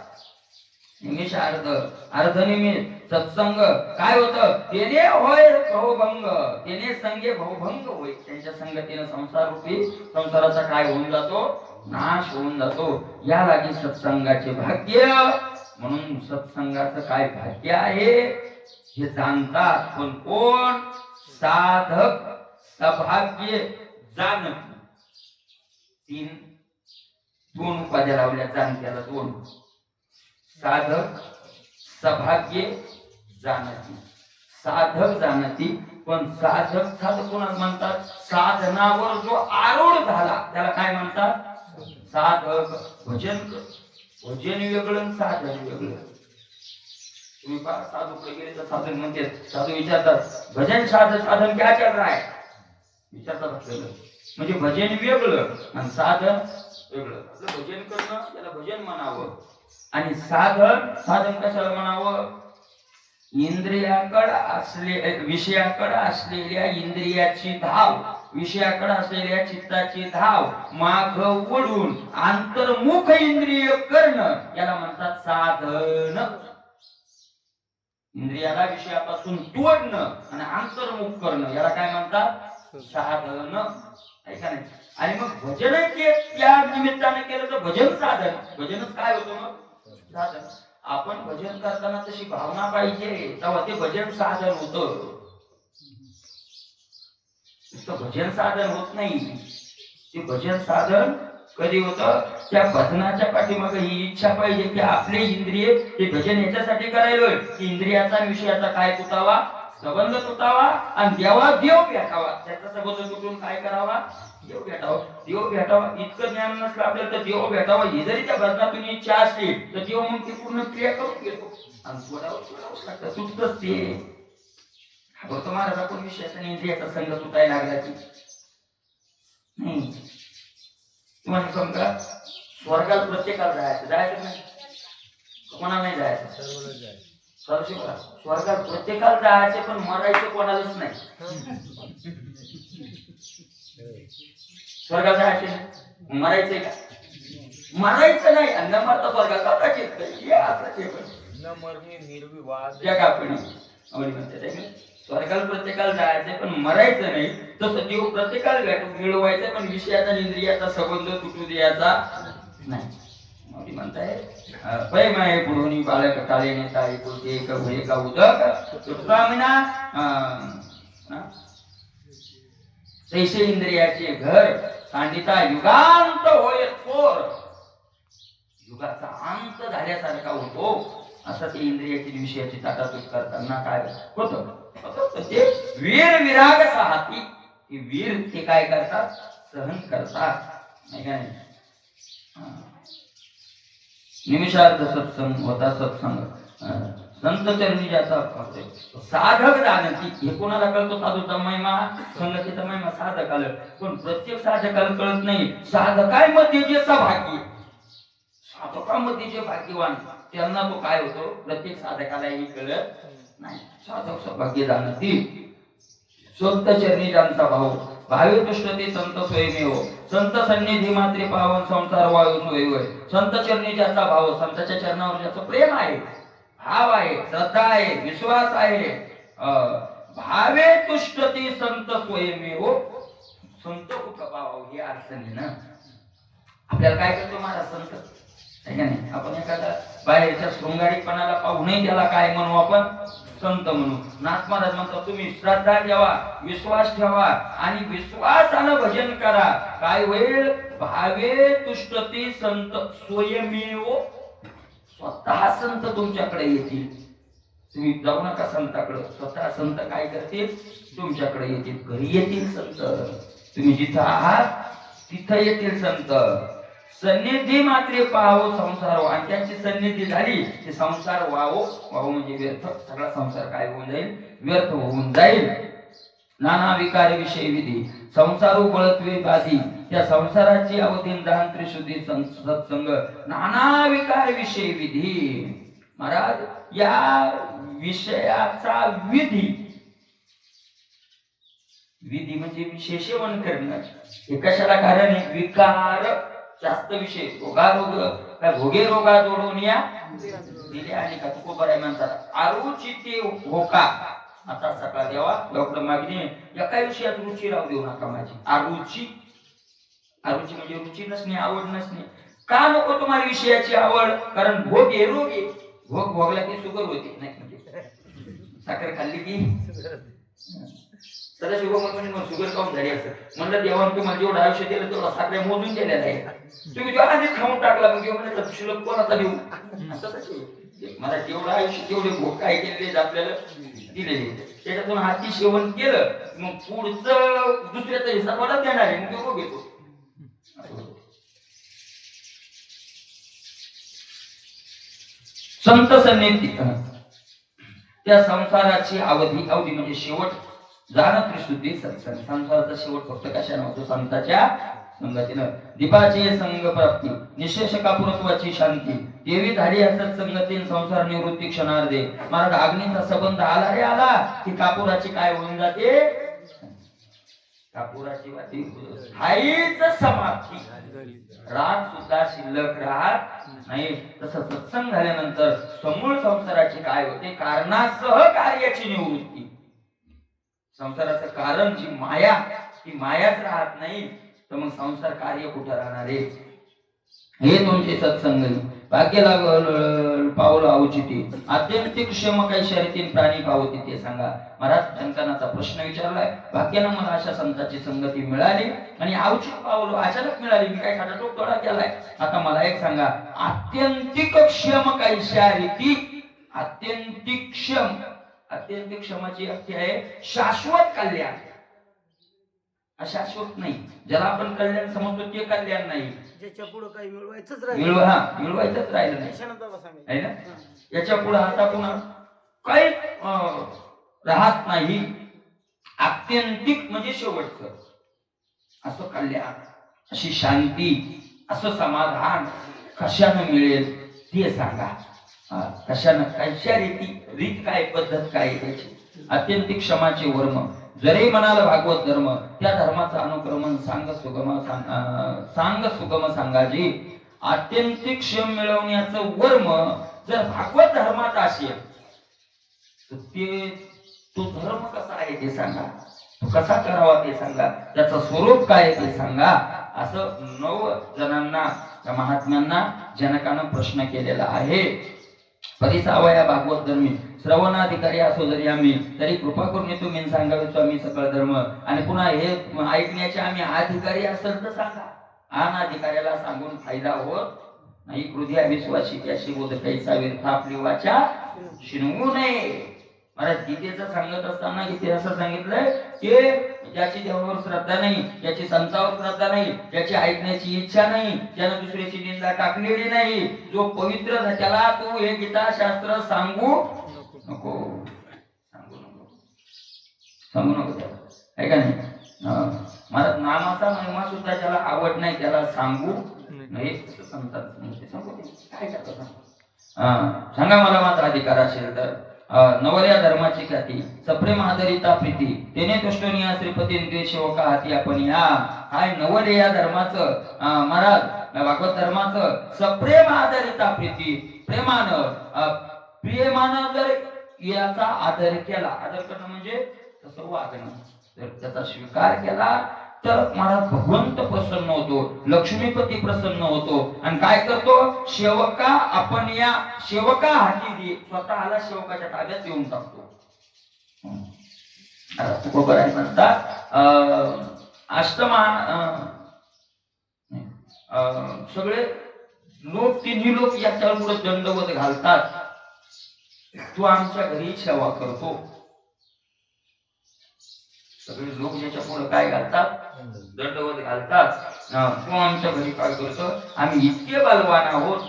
निमिषार्ध, अर्ध निमिष सत्संग काय होतं? तेने होय भवभंग, तेने संगे भवभंग होय. त्यांच्या संगतीने संसार रूपी संसाराचा काय होऊन जातो? नाश होऊन जातो. या लागी सत्संगाचे भाग्य. म्हणून सत्संगाचं काय भाग्य आहे हे जाणतात, पण कोण? साधक सभाग्य जाणत. दोन उपाध्या लावल्या जाणत्याला, दोन. साधक सभाग्य जाणती. साधक जाणती, पण साधक कोणाला म्हणतात? साधनावर जो आरूढ झाला त्याला काय म्हणतात? साधक. भजन वेगळं, साधन वेगळं. तुम्ही पहा, साधू गेले तर साधन म्हणते, साधू विचारतात भजन साधन क्या चल रहा है, विचारतात आपल्याला. म्हणजे भजन वेगळं आणि साधन वेगळं. भजन करणं त्याला भजन म्हणावं, आणि साधन कशाला म्हणावं? विषयाकडे असलेल्या इंद्रियाची धाव, विषयाकडे असलेल्या चित्ताची धाव माग वळून अंतर्मुख इंद्रिय करणं याला म्हणतात साधन. इंद्रियाला विषयापासून तोडणं आणि अंतर्मुख करणं याला काय म्हणतात? साधन. आहे का नाही? आणि मग भजन त्या निमित्ताने केलं तर भजन साधन. भजनच काय होतं मग? साधन. आपण भजन करताना तशी भावना पाहिजे, तेव्हा ते भजन साधन होतं. भजन साधन होत नाही. ते भजन साधन कधी होतं? त्या भजनाच्या पाठीमागे ही इच्छा पाहिजे की आपले इंद्रिय हे भजन याच्यासाठी करायलोय की इंद्रियाचा विषयाचा काय तुटावा? संबंध तुटावा आणि देवा देव भेटावा. त्याचा संबंध तुटून काय करावा? देव भेटावा. देव भेटावा इतकं ज्ञान नसलं आपल्याला तर देव भेटावा ही जरी त्या भजनातून इच्छा असली तर देव मग ती पूर्ण क्रिया करून घेतो आणि सोडावं सुटतच ते. गौतम महाराज विषयाचा इंद्रियाचा संघ तुटायला लागला की नाही. तुम्हाला समजा स्वर्गात प्रत्येकाला जायचं नाही. कोणाला नाही जायचं? स्वर्गात प्रत्येकाला जायचे पण मरायचं कोणालाच नाही. स्वर्गात जायचे मरायचंय का? मरायचं नाही आणि न मरता स्वर्गात न मरणे निर्विवाद स्वर्गाला प्रत्येकाला जायचंय पण मरायचं नाही. तसं देव प्रत्येकाला मिळवायचं पण विषयाचा इंद्रियाचा संबंध तुटू द्यायचा नाही. म्हणताय पैमाय पुढोनी बालक काळे नेता एकुलते एक भये का उदक तुटकामिना तैसे इंद्रियाचे घर सांडिता युगांत होय थोर. युगाचा अंत झाल्यासारखा होतो असं ते इंद्रियाची विषयाची ताटातूट करताना काय होतं? ते वीर विराग साहती. वीर ते काय करतात? सहन करतात. नाही का नाही? निमिषार्ध सत्संग होता. सत्संग संत चरणी ज्याचा साधक जाणती. हे कोणाला कळतो? साधूचा महिमा, संगतीचा महिमा साधकाला. पण प्रत्येक साधकाला कळत नाही. साधकांमध्ये जे सभागी, साधकांमध्ये जे भाग्यवान त्यांना तो काय होतो? प्रत्येक साधकालाही कळत नाही. साधक सौभाग्य जाणती. संत चरणी ज्यांचा भाव भावे तुष्ट ते संत स्वयमेव. संत सन्निधी मात्रे पावन संसार वायू सोय. संत चरणी ज्याचा भाव, संताच्या चरणावर ज्याचं प्रेम आहे, भाव आहे, श्रद्धा आहे, विश्वास आहे, भावे तुष्ट ते संत स्वयमेव. संत कुठं पाहावं हे अडचणी ना. आपल्याला काय करतो महाराज? संत आहे का नाही? आपण एखादा बाहेरच्या शृंगारीपणाला पाहू नये त्याला काय म्हणू? आपण संत म्हणू. नाथ महाराज म्हणतात तुम्ही श्रद्धा ठेवा, विश्वास ठेवा आणि विश्वासानं भजन करा. काय होईल? भावे तुष्टते संत स्वयमेव. स्वतः संत तुमच्याकडे येतील. तुम्ही जाऊ नका संताकडे. स्वतः संत काय करतील? तुमच्याकडे येतील. घरी येतील संत. तुम्ही जिथं आहात तिथं येतील संत. सन्निधी मात्रे पाहावं संसार. आणि त्यांची सन्निधी झाली की संसार वावो. वावो म्हणजे व्यर्थ. सगळा संसार काय होऊन जाईल? व्यर्थ होऊन जाईल. नाना विकार विषय विधी संसारू बळत्वे बाधी. त्या संसाराची अवधीन दान त्रिशुद्धी सत्संग नाना विकार विषय विधी. महाराज या विषयाचा विधी, विधी म्हणजे विशेषवण करणं. हे कशाला कारण आहे? विकार जास्त विषय. रोगारोग काय भोगे रोगा जोडून या दिले आणि का तुको बराय म्हणतात. आरुचिते होका. आता सकाळ देवा डॉक्टर मागणी एका विषयात रुची राहू देऊ नका माझी. आरुची, आरुची म्हणजे रुची नसणे, आवड नसणे. का नको तुम्हाला विषयाची आवड? कारण भोग हे रोग आहे. भोग भोगला की शुगर होते. नाही म्हणजे साखर खाल्ली की सदा शुगर शुगर काऊन झाली असं म्हणलं. देवान तुम्हाला जेवढं आयुष्य दिलं तेवढा साखऱ्या मोजून गेलेला आहे. तुम्ही जेव्हा आधीच खाऊन टाकला मग देव म्हणलं शिल्लक कोणाचा देऊ? मला जेवढं आयुष्य तेवढे भोग काय केलेले आपल्याला दिलेले, त्याच्यातून हाती सेवन केलं मग पुढचं दुसऱ्याचा हिस्सा मला देणार आहे. मग तो घेतो. संत सन्निधी त्या संसाराची अवधी, अवधी म्हणजे शेवट. जाण त्रिशुद्धी सत्संग. संसाराचा शेवट फक्त कशा नव्हतो? संताच्या संगतीनं. दीपाची संग प्राप्ती निशेष कापुरत्वाची शांती. देवी झाली या सत्संगतीन संसार निवृत्ती क्षणार्धे. महाराज अग्नीचा संबंध आला रे आला की कापुराची काय होऊन जाते? कापुराची वाटी हाईच समाप्ती, राग सुद्धा शिल्लक राहत नाही. तसं सत्संग झाल्यानंतर समूळ संसाराची काय होते, कारणासह कार्याची निवृत्ती. संसाराचं कारण जी माया, ती मायाच राहत नाही, तर मग संसार कार्य कुठं राहणार आहे. हे तुमचे सत्संग भाग्याला पावलं औचिती आत्यंतिक क्षम काही शर्यतीन प्राणी पावती ते सांगा. महाराज जनकांचा प्रश्न विचारलाय. भाग्यानं मला अशा संतांची संगती मिळाली आणि औचित पावलं अचानक मिळाली, मी काय खाटाटोप थोडा केलाय. आता मला एक सांगा, आत्यंतिक क्षम काही शर्यती, आत्यंतिक क्षम, आत्यंतिक क्षमाची अर्थी आहे शाश्वत कल्याण. अशाश्वत नाही, ज्याला आपण कल्याण समजतो ते कल्याण नाही, ज्याच्या पुढे काही मिळवायचंच मिळवायचंच राहिलं नाही ना. याच्या पुढे आता पुन्हा काही राहत नाही. आत्यंतिक म्हणजे शेवटचं असं कल्याण, अशी शांती, असं समाधान कशानं मिळेल ते सांगा. कशानं, कशा रीत काय, पद्धत काय त्याची. आत्यंतिक क्षमाचे वर्म जरी म्हणाल भागवत धर्म, त्या धर्माचं अनुक्रमण सांग सुगम सांगाजी. आत्यंतिक क्षम मिळवण्याचं वर्म जर भागवत धर्मात असेल तर ते तो धर्म कसा आहे ते सांगा, तो कसा करावा ते सांगा, त्याचं स्वरूप काय ते सांगा. असं 9 जणांना, त्या महात्म्यांना जनकानं प्रश्न केलेला आहे. परिसावया भागवत धर्मी श्रवणाधिकारी असो जरी आम्ही, तरी कृपा करून तुम्ही सांगावे स्वामी सकळ धर्म. आणि पुन्हा हे ऐकण्याचे आम्ही अधिकारी असेल तर सांगा. अनाधिकाऱ्याला सांगून फायदा होत नाही. हृदया विश्वासी त्याशी बोध कैसा व्यर्थ आपली वाचा शिनवू नये. महाराज गीतेचं सांगत असताना गीते असं सांगितलंय की ज्याची देवावर श्रद्धा नाही, ज्याची संतावर श्रद्धा नाही, ज्याची ऐकण्याची इच्छा नाही, ज्यानं दुसऱ्याची निंदा टाकलेली नाही, जो पवित्र त्याला तू हे गीता शास्त्र सांगू नको, सांगू नको त्याला, आहे का नाही. महाराज नामाचा महिमा सुद्धा त्याला आवड नाही, त्याला सांगू नाही सांगतात. काय करतात सांगा मला माझा अधिकार असेल तर. नवल्या धर्माची ख्याती सप्रेम आदरिता प्रीती तेने तुष्टनिया श्रीपती सेवका हाती आपण या. काय नवल या धर्माचं, महाराज भागवत धर्माचं सप्रेम आदरिता प्रीती, प्रेमानं जर याचा आदर केला, आदर करणं म्हणजे तसं वागणं, जर त्याचा स्वीकार केला तर महाराज भगवंत प्रसन्न होतो, लक्ष्मीपती प्रसन्न होतो. आणि काय करतो, सेवका आपण या सेवका हाती दे, स्वतःला सेवकाच्या ताब्यात देऊन टाकतो. तुकोबराय म्हणतात अष्टमा सगळे लोक, तिन्ही लोक याच्यावर पुढे दंडवत घालतात, तू आमच्या घरी सेवा करतो. सगळे लोक ज्याच्या पुढे काय घालतात, दंडवत घालतात, तू आमच्या घरी काय करतो, आम्ही इतके बलवान आहोत.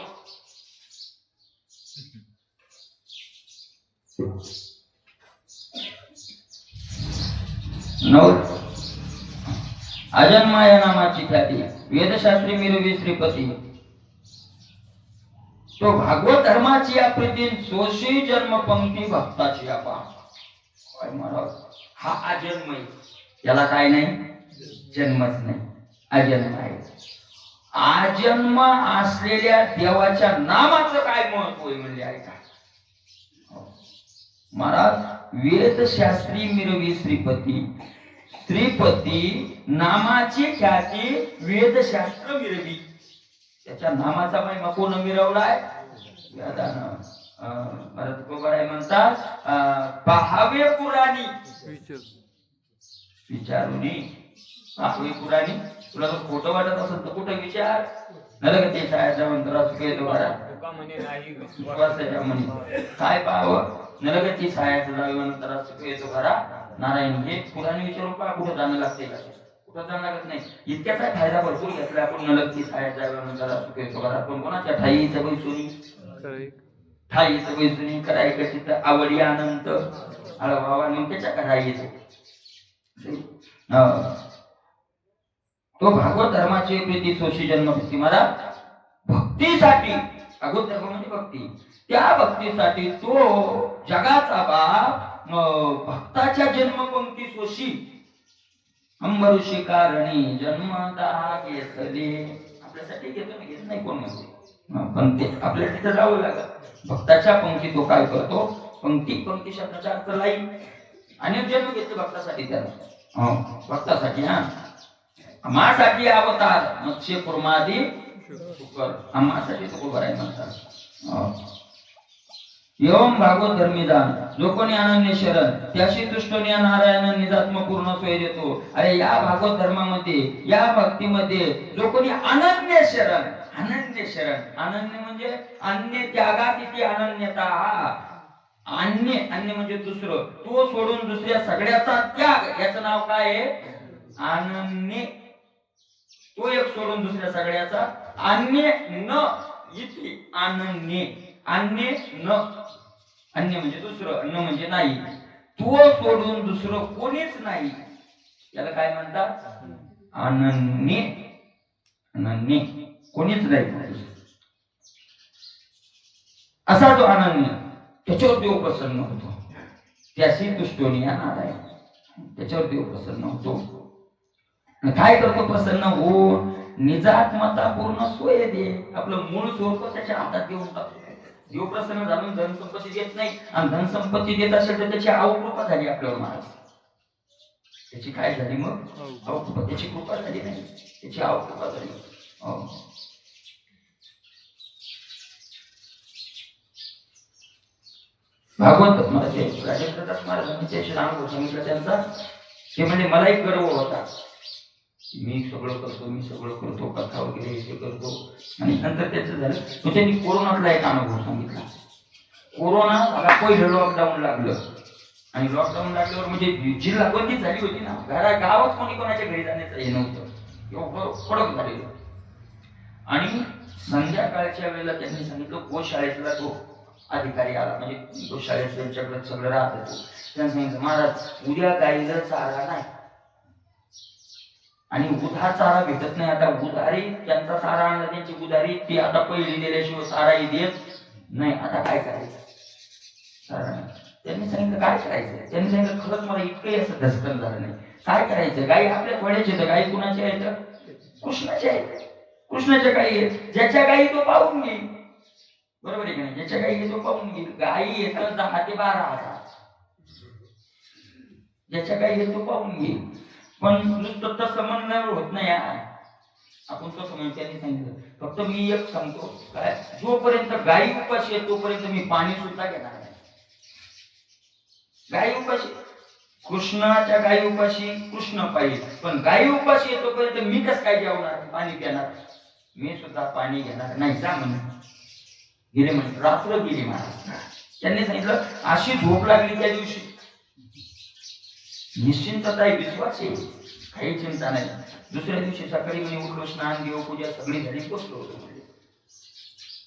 अजन्मा या नामाची ख्याती वेदशास्त्री मिरवी श्रीपती, तो भागवत धर्माची या प्रीतीन सोशी जन्म पंक्ती भक्ताची आपा. काय महाराज, हा अजन्म आहे, याला काय नाही, जन्मच नाही, अजन्म आहे. आजन्म असलेल्या देवाच्या नामाचं काय महत्व आहे म्हणजे ऐका महाराज. वेदशास्त्री मिरवी श्रीपती, श्रीपती नामाची ख्याती वेदशास्त्र मिरवी, त्याच्या नामाचा महिमा कोण मिरवलाय, वेदानं. भरत गोगराय म्हणतात पहावे पुराणी विचारुनी, पहावे पुराणी. तुला जर खोटं वाटत असेल तर कुठं विचार, नरगती छायाच्या मंत्रात सुखेतो घरा विश्वासाच्या म्हणी. काय पाहावं, नरगती छायाचं जावे मंत्रात सुखेतो घरा. नारायण हे पुराणी विचारून पहा, कुठं जाणं लागते का, कुठं जाणं लागत नाही. इतक्याचा फायदा भरपूर घेतला आपण. नरगती छायाच्या जावे मंत्रात सुखेतो घरा, पण कोणाच्या ठाईचं बैसुनी, ठाईचं बैसुनी कराय कशी तर आवडी अनंत भावा त्याच्या करायचं. तो भागवत धर्माची प्रीती सोशी जन्म भक्ती. मला भक्तीसाठी, भागवत धर्म म्हणजे भक्ती, त्या भक्तीसाठी तो जगाचा बाप भक्ताच्या जन्मपंक्ती सोशी. अंबऋषी कारणी जन्मता घेतले. आपल्यासाठी घेतो ना, घेत नाही कोण म्हणजे. पण ते आपल्या तिथं जावं लागत. भक्ताच्या पंक्ती तो काय करतो, पंक्ती शब्दाचा अर्थ लाईन. अनेक जन्म घेतले भक्तासाठी त्याला. भक्तासाठी आम्हासाठी अवतार मत्स्य कुर्मादी शुकर. आम्हासाठी तो उभा आहे म्हणतात. एवम भागवत धर्मीदान जो कोणी अनन्य शरण त्याशी तुष्टोनी नारायण निजात्म पूर्ण सोय देतो. अरे या भागवत धर्मामध्ये, या भक्तीमध्ये जो कोणी अनन्य शरण, अनन्य म्हणजे अन्य त्यागात इथे अनन्यता. अन्य म्हणजे दुसरं, तो सोडून दुसऱ्या सगळ्याचा त्याग, याचं नाव काय आहे? अनन्य. तो एक सोडून दुसऱ्या सगळ्याचा. अन्य न इथे अन्य न. अन्य म्हणजे दुसरं, अन्न म्हणजे नाही. तो सोडून दुसरं कोणीच नाही, याला काय म्हणतात? अनन्य. कोणीच नाही असा जो अनन्य, त्याच्यावर देव प्रसन्न होतो. त्याशी तुष्टोनी नारायण, त्याच्यावर देव प्रसन्न होतो. काय करतो प्रसन्न हो? निजात्मता पूर्ण सोय दे. आपलं मूळ स्वरूप त्याच्या हातात देऊन टाकतो. देव प्रसन्न झालं धनसंपत्ती देत नाही, आणि धनसंपत्ती देत असेल तर त्याची अवकृपा झाली आपल्यावर महाराज. त्याची काय झाली मग? अवकृपा. त्याची कृपा झाली नाही, त्याची अवकृपा झाली. भागवत राजेंद्रदास महाराजांनी त्याशी अनुभव सांगितलं त्यांचा. ते म्हणजे मला एक गर्व होता, मी सगळं करतो, कथा वगैरे हे करतो. आणि नंतर त्याचं झालं, तो त्यांनी कोरोनातला एक अनुभव सांगितला. कोरोना झाला, पहिलं लॉकडाऊन लागलं, आणि लॉकडाऊन लागल्यावर म्हणजे जिल्हा बंदी झाली होती ना, गावात कोणाच्या घरी जाण्याचं हे नव्हतं, एवढं कडक झालेलं. आणि संध्याकाळच्या वेळेला त्यांनी सांगितलं, गोशाळेतला तो अधिकारी आला, म्हणजे गोशाळेत त्यांच्याकडे सगळं राहत होतो. त्यांनी सांगितलं, महाराज उद्या गाईला चारा नाही, आणि उधार चारा भेटत नाही. आता उधारी त्यांचा चारा आणला, त्यांची उधारी ती आता पहिली दिल्याशिवाय चाराही देत नाही. आता काय करायचं? चारा नाही. त्यांनी सांगितलं काय करायचं? त्यांनी सांगितलं खरंच मला इतकंही असं धसकन झालं नाही, काय करायचं? गाई आपल्या थोड्याच्या आहेत. गाई कुणाच्या आहेत? कृष्णाच्या आहेत. कृष्णाच्या गाई आहेत. ज्याच्या गाई तो पाहून घेईल, बरोबर आहे की नाही? ज्याच्या गाई तो पाहून घेईल. गाई येतं 10 ते 12,000, ज्याच्या गाई तो पाहून घेईल. पण नुसतं तसं म्हणण्यावर होत नाही. आपण तसं म्हणून त्यांनी सांगितलं, फक्त मी एक सांगतो काय, जोपर्यंत गाई उपाशी आहे तोपर्यंत मी पाणी सुद्धा घेणार नाही. गाई उपाशी, कृष्णाच्या गाई उपाशी कृष्ण पाहिजे, पण गाई उपाशी आहे तोपर्यंत मी कसं काय जेवणार, पाणी घेणार? मी सुद्धा पाणी घेणार नाही. जा म्हणे, गेले म्हणे, रात्र गेली महाराज. त्यांनी सांगितलं अशी झोप लागली त्या दिवशी, निश्चिंतता आहे, विश्वास आहे, काही चिंता नाही. दुसऱ्या दिवशी सकाळी मी उठलो, स्नान देवपूजा सगळी झाली, बसलो होतो.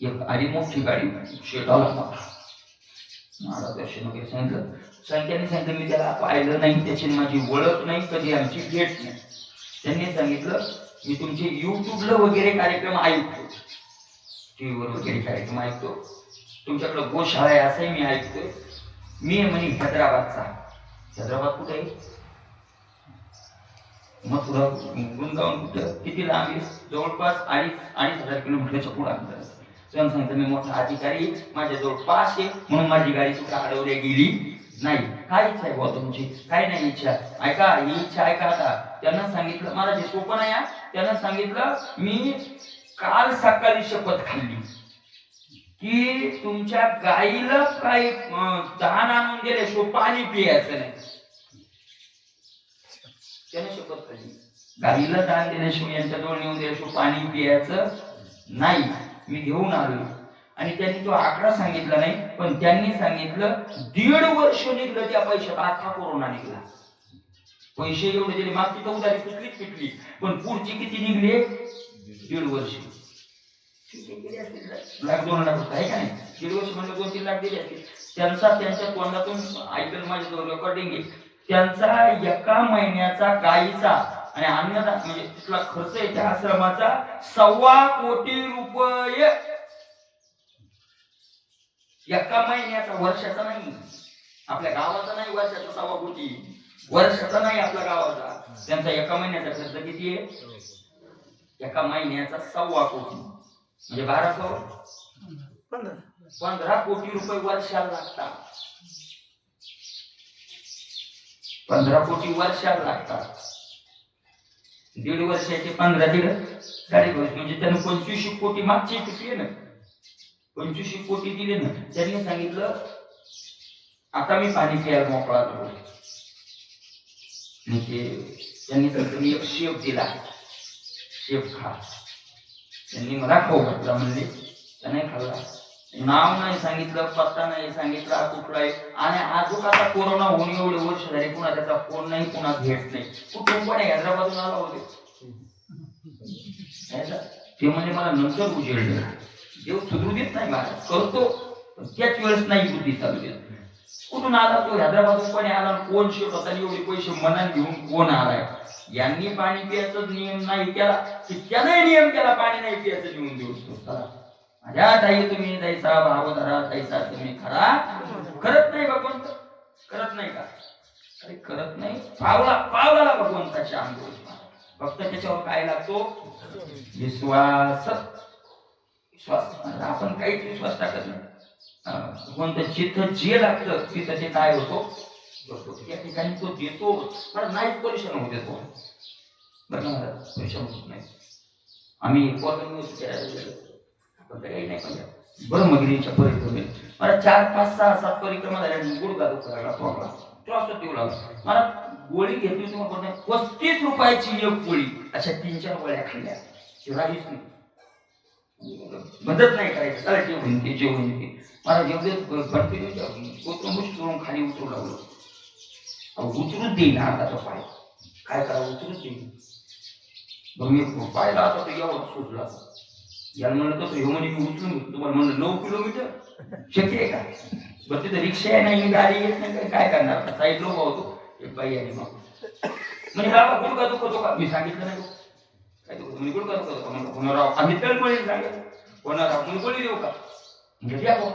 एक आली मोठी गाडी, शेताला मला दर्शन वगैरे सांगितलं. त्यांनी सांगितलं मी त्याला पाहिलं नाही, त्याची माझी ओळख नाही, कधी आमची भेट नाही. त्यांनी सांगितलं मी तुमचे युट्यूबला वगैरे कार्यक्रम ऐकतो, टीव्हीवर वगैरे कार्यक्रम ऐकतो, तुमच्याकडे गोशाळा आहे असंही मी ऐकतोय. मी म्हणे हैदराबादचा. हैदराबाद कुठे आहे? मथुरा, वृंदावन कुठं, किती लांब आहे? जवळपास 2,500 किलोमीटरच्या पुढे अंतर. त्यांना सांगितलं मी मोठा अधिकारी, माझ्याजवळ पास आहे, म्हणून माझी गाडी कुठं अडवल्या गेली नाही. काय इच्छा आहे बुवा तुमची? काय नाही इच्छा, ऐका ही इच्छा ऐका. आता त्यांना सांगितलं, मला जे सोपं नाही, त्यांना सांगितलं मी काल सकाळी शपथ खाल्ली की तुमच्या गाईला काही दान आणून दिल्याशिवाय पाणी पियायचं नाही. त्याने शपथ खाल्ली, गाईला दान दिल्याशिवाय, यांच्याजवळ नेऊन दिल्याशिवाय पाणी पियायचं नाही. मी घेऊन आलो. आणि त्यांनी तो आकडा सांगितला नाही, पण त्यांनी सांगितलं 1.5 वर्ष निघलं त्या पैशात. आता कोरोना निघला, पैसे एवढे दिले, मागची तर उधारी पिटली, पण पुढची किती निघले? 1.5 वर्ष. 1,00,000-2 लाख आहे का नाही? 1.5 वर्ष म्हणजे 2-3 लाख दिले असतील. त्यांच्या तोंडातून ऐकलं, माझ्याजवळ रेकॉर्डिंग आहे, त्यांचा एका महिन्याचा गाईचा आणि अन्नदान म्हणजे तिथला खर्च आहे त्या आश्रमाचा 1.25 कोटी रुपये. एका महिन्याचा, वर्षाचा नाही, आपल्या गावाचा नाही, वर्षाचा 1.25 कोटी. वर्षाचा नाही आपल्या गावाचा. त्यांचा एका महिन्याचा खर्च किती आहे? एका महिन्याचा 1.25 कोटी, म्हणजे 1200 15 कोटी रुपये वर्षाला लागतात. 15 कोटी वर्षाला लागतात. 1.5 वर्षाचे 15 साडेपाच, म्हणजे त्यानं 25 कोटी मागचे किती आहे ना, 25 कोटी दिले ना. त्यांनी सांगितलं आता मी पाणी प्यायला मोकळा झालो. त्यांनी सांगितलं मी एक शेप दिला, शेप खा. त्यांनी मला खाऊ घातला, म्हणले त्याने खाल्ला. नाव नाही सांगितलं, पत्ता नाही सांगितला कुठला आहे. आणि अजून आता कोरोना होऊन एवढे वर्ष झाले, पुन्हा त्याचा फोन नाही, पुन्हा भेट नाही. कुठून पण हैदराबादून आला होते ते म्हणजे मला नंतर उजेडलं. देव सुधरू देत नाही, मला करतो त्याच वेळेस नाही बुद्धी चालू देत. कुठून आला तो? हैदराबादून पण आला. कोण शेत होता, एवढे पैसे मनात घेऊन कोण आलाय? यांनी पाणी प्यायचा नियम नाही केला की त्याने नियम केला पाणी नाही प्यायचं लिहून देऊ. माझ्या ताई तुम्ही जायचा भाव धरा, जायचा तुम्ही खरा. करत नाही भगवंत, करत नाही का? अरे करत नाही. पावला भगवंताच्या अंगोष. फक्त त्याच्यावर काय लागतो? विश्वास. आपण काहीच विश्वास टाकत नाही. भगवंत जिथं जे लागतं तिथं ते काय होतो? त्या ठिकाणी तो देतो. मला नाहीच परेशान होऊ देतो. बरं मला परेशान होत नाही. आम्ही काही नाही म्हणजे ब्रह्मगिरीच्या परिक्रमेत मला 4, 5, 6, 7 परिक्रमा झाल्या. गुडघा दुखायला लागला, त्रास देऊ लागला. मला गोळी घेतली तुम्हाला 35 रुपयाची एक गोळी. अशा 3-4 गोळ्या खाल्ल्या, राहीच नाही. मदत नाही करायचं, चला जे होईल ते, जे होईल ते. मला जेवढे करून खाली उतरू लागलो. उतरूच देईन आता पाय. काय करा, उतरूच देईन. मी पायला असा तो एवढा सुटला. याला म्हणलं कसं, हे म्हणे मी उचलून घेतो. तुम्हाला म्हणलं 9 किलोमीटर शक्य आहे का? बरं तिथं रिक्षा आहे नाही, गाडी येत नाही, काय करणार? साईड लोक होतो. एक बाई आली मग म्हणजे बाबा गुडघा दुखतो का? मी सांगितलं नाही. काय दुखतो म्हणजे गुडघा दुखतो का? म्हणलं होणार आम्ही तळमळी सांगितलं होणार आपण गोळी देऊ का? म्हणजे द्या भाऊ.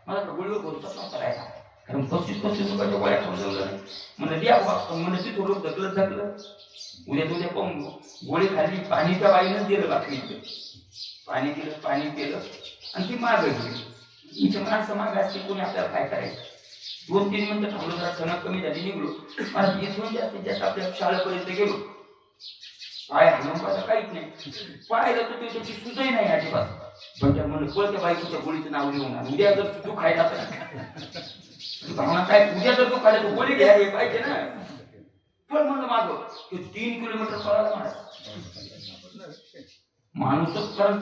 मला गोळीवर भरोसाच नव्हता राहिला, कारण 35 रुपयाच्या गोळ्या खाऊन जाऊ नाही. म्हणलं द्या भाऊ. म्हणलं ती थोडं ढकलत उद्या पाहून गोळी खाल्ली. पाणी त्या बाईनंच दिलं बाटली. पाणी दिलं, पाणी पिलं आणि ती माग गेली. हिच्या माणसं माग असते, कोणी आपल्याला काय करायचं? 2-3 मिनिटं थांबलो, जरा क्षण कमी झाली, निघलो. मला इथून जास्तीत जास्त आपल्या शाळेपर्यंत गेलो. पाय हलवून पाहिलं काहीच नाही. पाहिलं तर त्याची सुजही नाही अजिबात. पण त्या म्हणलं कळत्या बायकोच्या गोळीचं नाव लिहून आण. उद्या जर तू खायला तर भावना काय, उद्या जर तू खायला तर गोळी घ्यायला पाहिजे ना. पण म्हणलं मागं 3 किलोमीटर पळाला मला. माणूसच कारण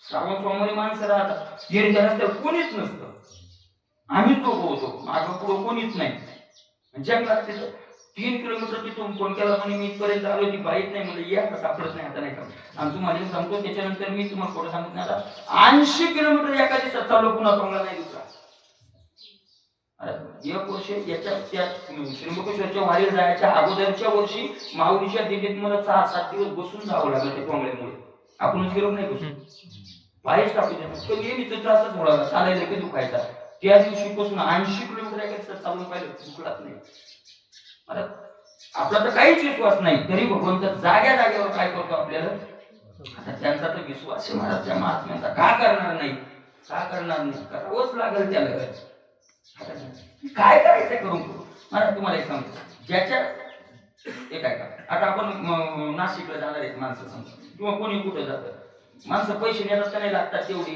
श्रावण सोमवारी माणसं राहतात. येण्याच्या रस्त्यावर कोणीच नसतं. आम्हीच दोघं होतो, मागं पुढं कोणीच नाही. जंगलात तिथं 3 किलोमीटर तिथून फोन केला म्हणे मी इथपर्यंत आलो. ती बाईक नाही म्हणलं या का सापडत नाही, आता नाही का. आणि तुम्हाला सांगतो त्याच्यानंतर मी तुम्हाला थोडं सांगत नाही, आता 80 किलोमीटर एका दिवसात चाललो, पुन्हा तोंडला नाही दुसरा. एक वर्ष याच्या त्या त्र्यंबकेश्वरच्या वारीला जायच्या अगोदरच्या वर्षी माऊलीच्या दिल्लीत मला 6-7 दिवस बसून जावं लागलं त्या टोंगळ्यामुळे. आपणच गेलो नाही बसून, पायच टाकू देतो. तो नेहमीच त्रासच होणार, चालायला की दुखायचा. त्या दिवशीपासून 80 किलोमीटर एका दिवसात चालून पाहिलं, दुखलाच नाही. आपला तर काहीच विश्वास नाही, तरी भगवंत जाग्यावर काय करतो आपल्याला. आता त्यांचा तर विश्वास आहे महाराज त्या महात्म्यांचा. का करणार नाही? का करणार नाही? करावंच लागेल त्याला. काय करायचं करून मला तुम्हाला एक सांगतो. ज्याच्या हे काय का, आता आपण नाशिकला जाणार आहेत माणसं समजा, किंवा कोणी कुठं जातं. माणसं पैसे नेतात का नाही? लागतात तेवढे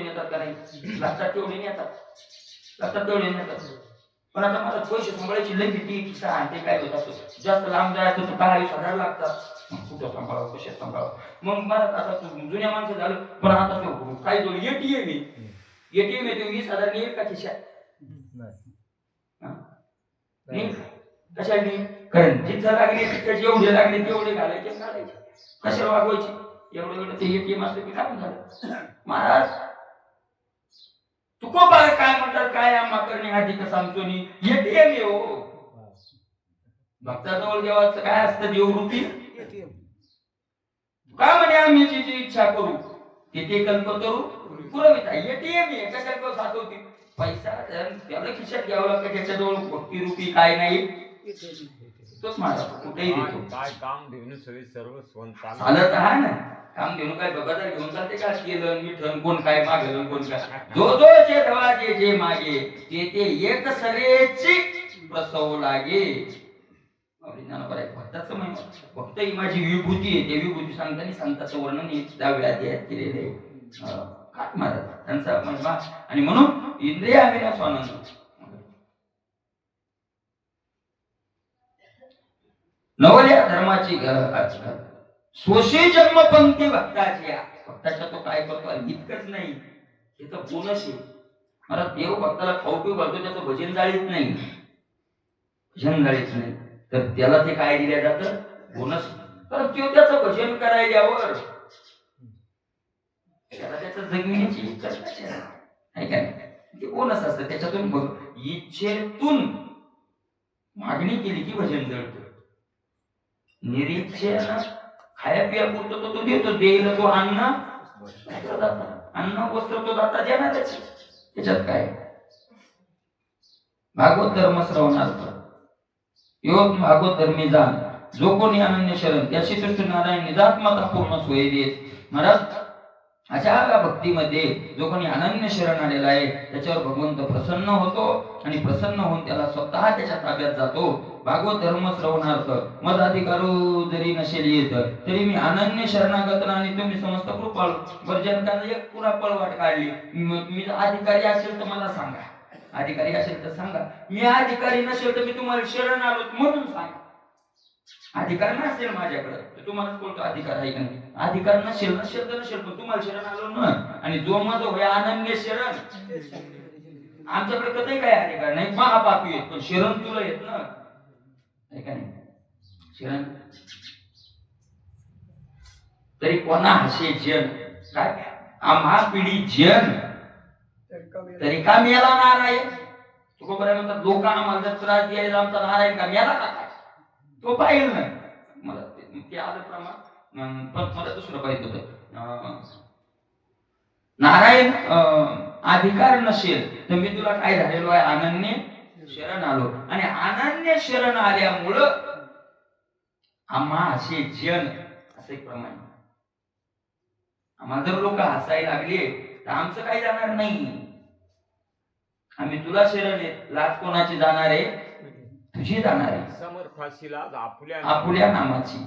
नेतात का नाही? लागतात तेवढे नेतात. पण आता मला पैसे सांभाळायची लई भीती, किस्सा आणि ते काय होत असतो. जास्त लांब जायचं तर 10-20 हजार लागतात. कुठं सांभाळावं, कशा सांभाळावं. मग मला आता जुन्या माणसं झालं, पण आता तो काय जोड एटीएम आहे ते 20,000 येईल का खिशात? कशाने? कारण जिथं लागले तिथे जेवढे लागले तेवढे घालायचे. कशाला वागवायचे? एवढं ते एटीएम असलं की काय झालं महाराज. तुको बाय काय म्हणतात, काय आम्हा करणे अधिक सांगतो नी एटीएम आहे हो. भक्ताजवळ देवाचं काय असतं? देवरूपी का म्हणे आम्ही जी इच्छा करू ते कल्प करू पुरविता. एटीएम आहे, कशाला साठवतील? पैसा त्याला खिशात घ्यावं लागतं, त्याच्याजवळ भक्ती रूपी काय नाही, तोच माझा कुठेही देतो. काय काम देऊन सगळे सर्व स्वतः चालत आहे ना, काम घेऊन काय बाजार घेऊन चालते का, केलं मिठन कोण काय मागेल कोण काय, जो जो जे ठेवा जे जे मागे ते ते एक सरेची प्रसव लागे. भक्ताचं महिमा, भक्त ही माझी विभूती आहे, ते विभूती सांगताना संताचं वर्णन त्या वेळात केलेलं आहे. काय महाराज त्यांचा महिमा. आणि म्हणून इंद्रिय आम्ही स्वानंद नवल्या धर्माची स्वशी जन्मपंक्ती भक्ताची. भक्ताच्या तो काय करतो इतकंच नाही, हे तर बोनस आहे. मला देव भक्ताला खाऊ पिऊ घालतो, त्याचं भजन जाळीत नाही, भजन जाळीत नाही, तर त्याला ते काय दिलं जातं, बोनस. तर तो त्याचं भजन करायल्यावर त्याला त्याचं जगविण्याची आहे का नाही, ते बोनस असतं. त्याच्यातून इच्छेतून मागणी केली की भजन जळतं. निरीक्षेनं खाया पिया पुरतो तो देतो, देईल तो अन्न वस्त्र तो दाता देणारच. त्याच्यात काय भागवत धर्म श्रवणार्थ योग भागवत धर्मी जाण, जो कोणी अनन्य शरण त्याशी कृष्ण नारायण निजात्मता पूर्ण सोयी देत. महाराज अशा भक्तीमध्ये जो कोणी अनन्य शरण आलेला आहे त्याच्यावर भगवंत प्रसन्न होतो आणि प्रसन्न होऊन त्याला स्वतः त्याच्या ताब्यात जातो. भागवत धर्म श्रवणार्थ मद अधिकारू जरी नसेल येत तरी मी अनन्य शरणागत आणि तुम्ही समस्त कृपाळू. वर्जनकाने एक पुन्हा पळवाट काढली, मी अधिकारी असेल तर मला सांगा, अधिकारी असेल तर सांगा, मी अधिकारी नसेल तर मी तुम्हाला शरण आलो म्हणून सांगा. अधिकार नसेल माझ्याकडे तर तुम्हालाच बोलतो अधिकार आहे का नाही, अधिकार नसेल पण तुम्हाला शरण आलो ना. आणि जो माझं होय अनन्य शरण, आमच्याकडे कधी काय अधिकार नाही, महापापी येत पण शरण तुला येत ना, आहे का नाही. शरण तरी कोणा हसे जन, काय आम्हा पिढी जन तरी का मेला नारायण. तुकोबराय म्हणतात लोक आम्हाला जर त्रास द्यायला आमचा नारायण का मेला का काय, तो पाहिजे नाही. मला ते आलं प्रमाण, पण मला दुसरं पाहिजे होतं. नारायण अधिकार नसेल तर मी तुला काय झालेलो आहे, अनन्य शरण आलो. आणि अनन्य शरण आल्यामुळं आम्हा असे जन, असे प्रमाण आम्हाला जर लोक हसायला लागले तर आमचं काही जाणार नाही. आम्ही तुला शरण येत, लाच कोणाची जाणार आहे, तुझी जाणार आहे. समर्थाशीला आपुल्या नामाची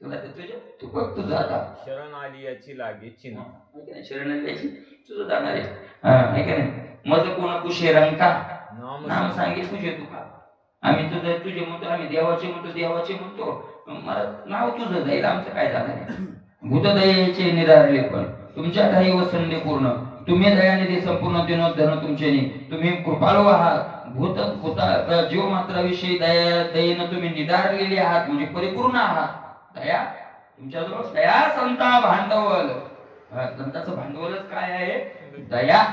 तुला तुझे तू बघ तुझं आता शरण आली याची लागे चिन्ह, शरण आली याची तुझं जाणार आहे का नाही. मज कोण कुशे रंका नाम सांगे तुझे तुका. आम्ही तुझे म्हणतो, आम्ही देवाचे म्हणतो, मला नाव तुझं जाईल, आमचं काय जाणार आहे. भूतदयेचे निरारले पण तुमच्या काही वसंडे पूर्ण, तुम्ही दयानिधी संपूर्ण दिनोद्धरण तुमचे नाही. तुम्ही कृपाळू आहात, भूता जीव मात्राविषयी दयेनं तुम्ही निधारलेले आहात, म्हणजे परिपूर्ण आहात. दया तुमच्याजवळ, दया संता भांडवल, संताचं भांडवलच काय आहे, दया.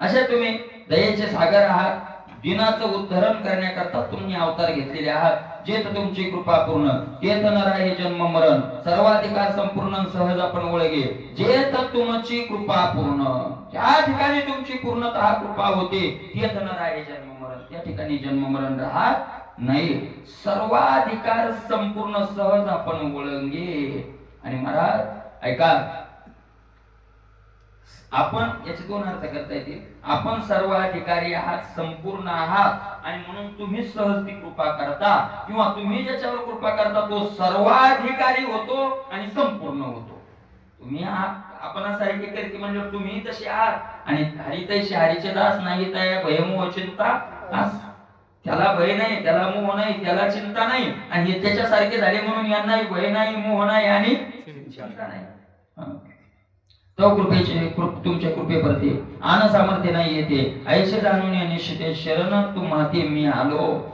असे तुम्ही दयेचे सागर आहात. दिनाचं उद्धरण करण्याकरता तुम्ही अवतार घेतलेले आहात. जेत तुमची कृपा पूर्ण, तेत नर आहे जन्म मरण, सर्वाधिकार संपूर्ण सहज आपण ओळगे. जेत तुमची कृपा पूर्ण, त्या ठिकाणी तुमची पूर्णतः कृपा होते, तेत नर आहे जन्म मरण, त्या ठिकाणी जन्म मरण राहत नाही. सर्वाधिकार संपूर्ण सहज आपण ओळंगे. आणि महाराज ऐका, आपण याचे दोन अर्थ करता येतील. आपण सर्वाधिकारी आहात, संपूर्ण आहात, आणि म्हणून तुम्ही सहज ती कृपा करता, किंवा तुम्ही ज्याच्यावर कृपा करता तो सर्वाधिकारी होतो आणि संपूर्ण होतो. तुम्ही आपण सारखे करते म्हणजे तुम्ही तसे आहात. आणि हरी तैसे हरीचे दास नाही तया भयमोह चिंता, त्याला भय नाही, त्याला मोह नाही, त्याला चिंता नाही. आणि हे त्याच्यासारखे झाले म्हणून यांनाही भय नाही, मोह नाही आणि चिंता नाही. तो कृपेचे तुमच्या कृपेप्रती आन सामर्थ्य नाही येते, ऐसे जाणून निश्चिते शरण तुम्हाते मी आलो.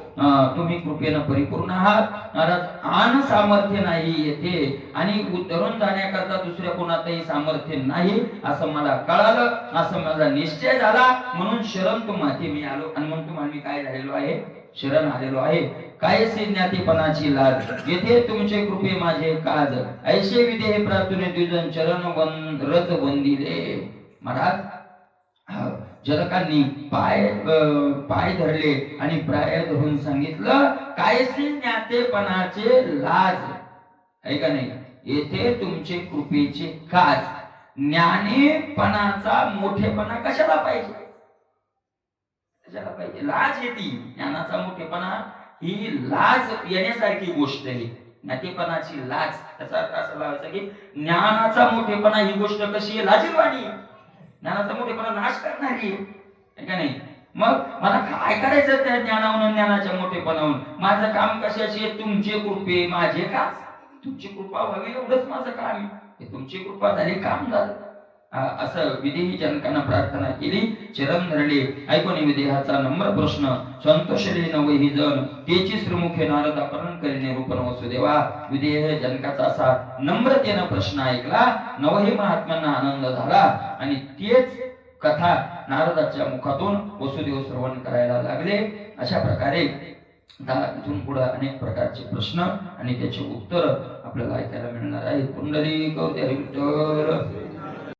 तुम्ही कृपेनं परिपूर्ण आहात, आन सामर्थ्य नाही येते, आणि उद्धरून जाण्याकरता दुसऱ्या कोणातही सामर्थ्य नाही असं मला कळालं, असं माझा निश्चय झाला. म्हणून शरण तुम्हाते मी आलो. आणि म्हणून तुम्हाला मी काय झालेलो आहे, शरण आलेलो आहे. कायसे ज्ञातीपणाची लाज, येथे तुमचे कृपे माझे काज, ऐसे विधे प्रार्थने द्विजन चरण रज वंदिले. महाराज जनकांनी पाय धरले आणि प्राय धरून सांगितलं, कायसे ज्ञातेपणाचे लाज आहे का नाही, येथे तुमचे कृपेचे काज. ज्ञानेपणाचा मोठेपणा कशाला पाहिजे, कशाला पाहिजे, लाज येते. ज्ञानाचा मोठेपणा ही लाज येण्यासारखी गोष्ट आहे. ज्ञातेपणाची लाज, त्याचा अर्थ असा लावायचा की ज्ञानाचा मोठेपणा ही गोष्ट कशी आहे, लाजीरवाणी. ज्ञानाचा मोठेपणा नाश करणारी आहे का नाही. मग मला काय करायचं त्या ज्ञानावरून, ज्ञानाच्या मोठेपणावरून. माझं काम कशाची आहे, तुमचे कृपे माझे का, तुमची कृपा व्हावी एवढंच माझं काम आहे. तुमची कृपा झाली, काम झालं. असं विदेही जनकांना प्रार्थना केली, चरण धरले. ऐकून विदेहाचा नम्र प्रश्न, संतोषले नवही जन तेची श्रीमुखे नारद अपहरण करीने रूपन वसुदेवा. विदेह जनकाचा असा नम्रतेनं प्रश्न ऐकला, नवही महात्म्यांना आनंद झाला आणि तेच कथा नारदाच्या मुखातून वसुदेव श्रवण करायला लागले. अशा प्रकारे इथून पुढे अनेक प्रकारचे प्रश्न आणि त्याचे उत्तर आपल्याला ऐकायला मिळणार आहे. कुंडली गौरी विठ्ठल.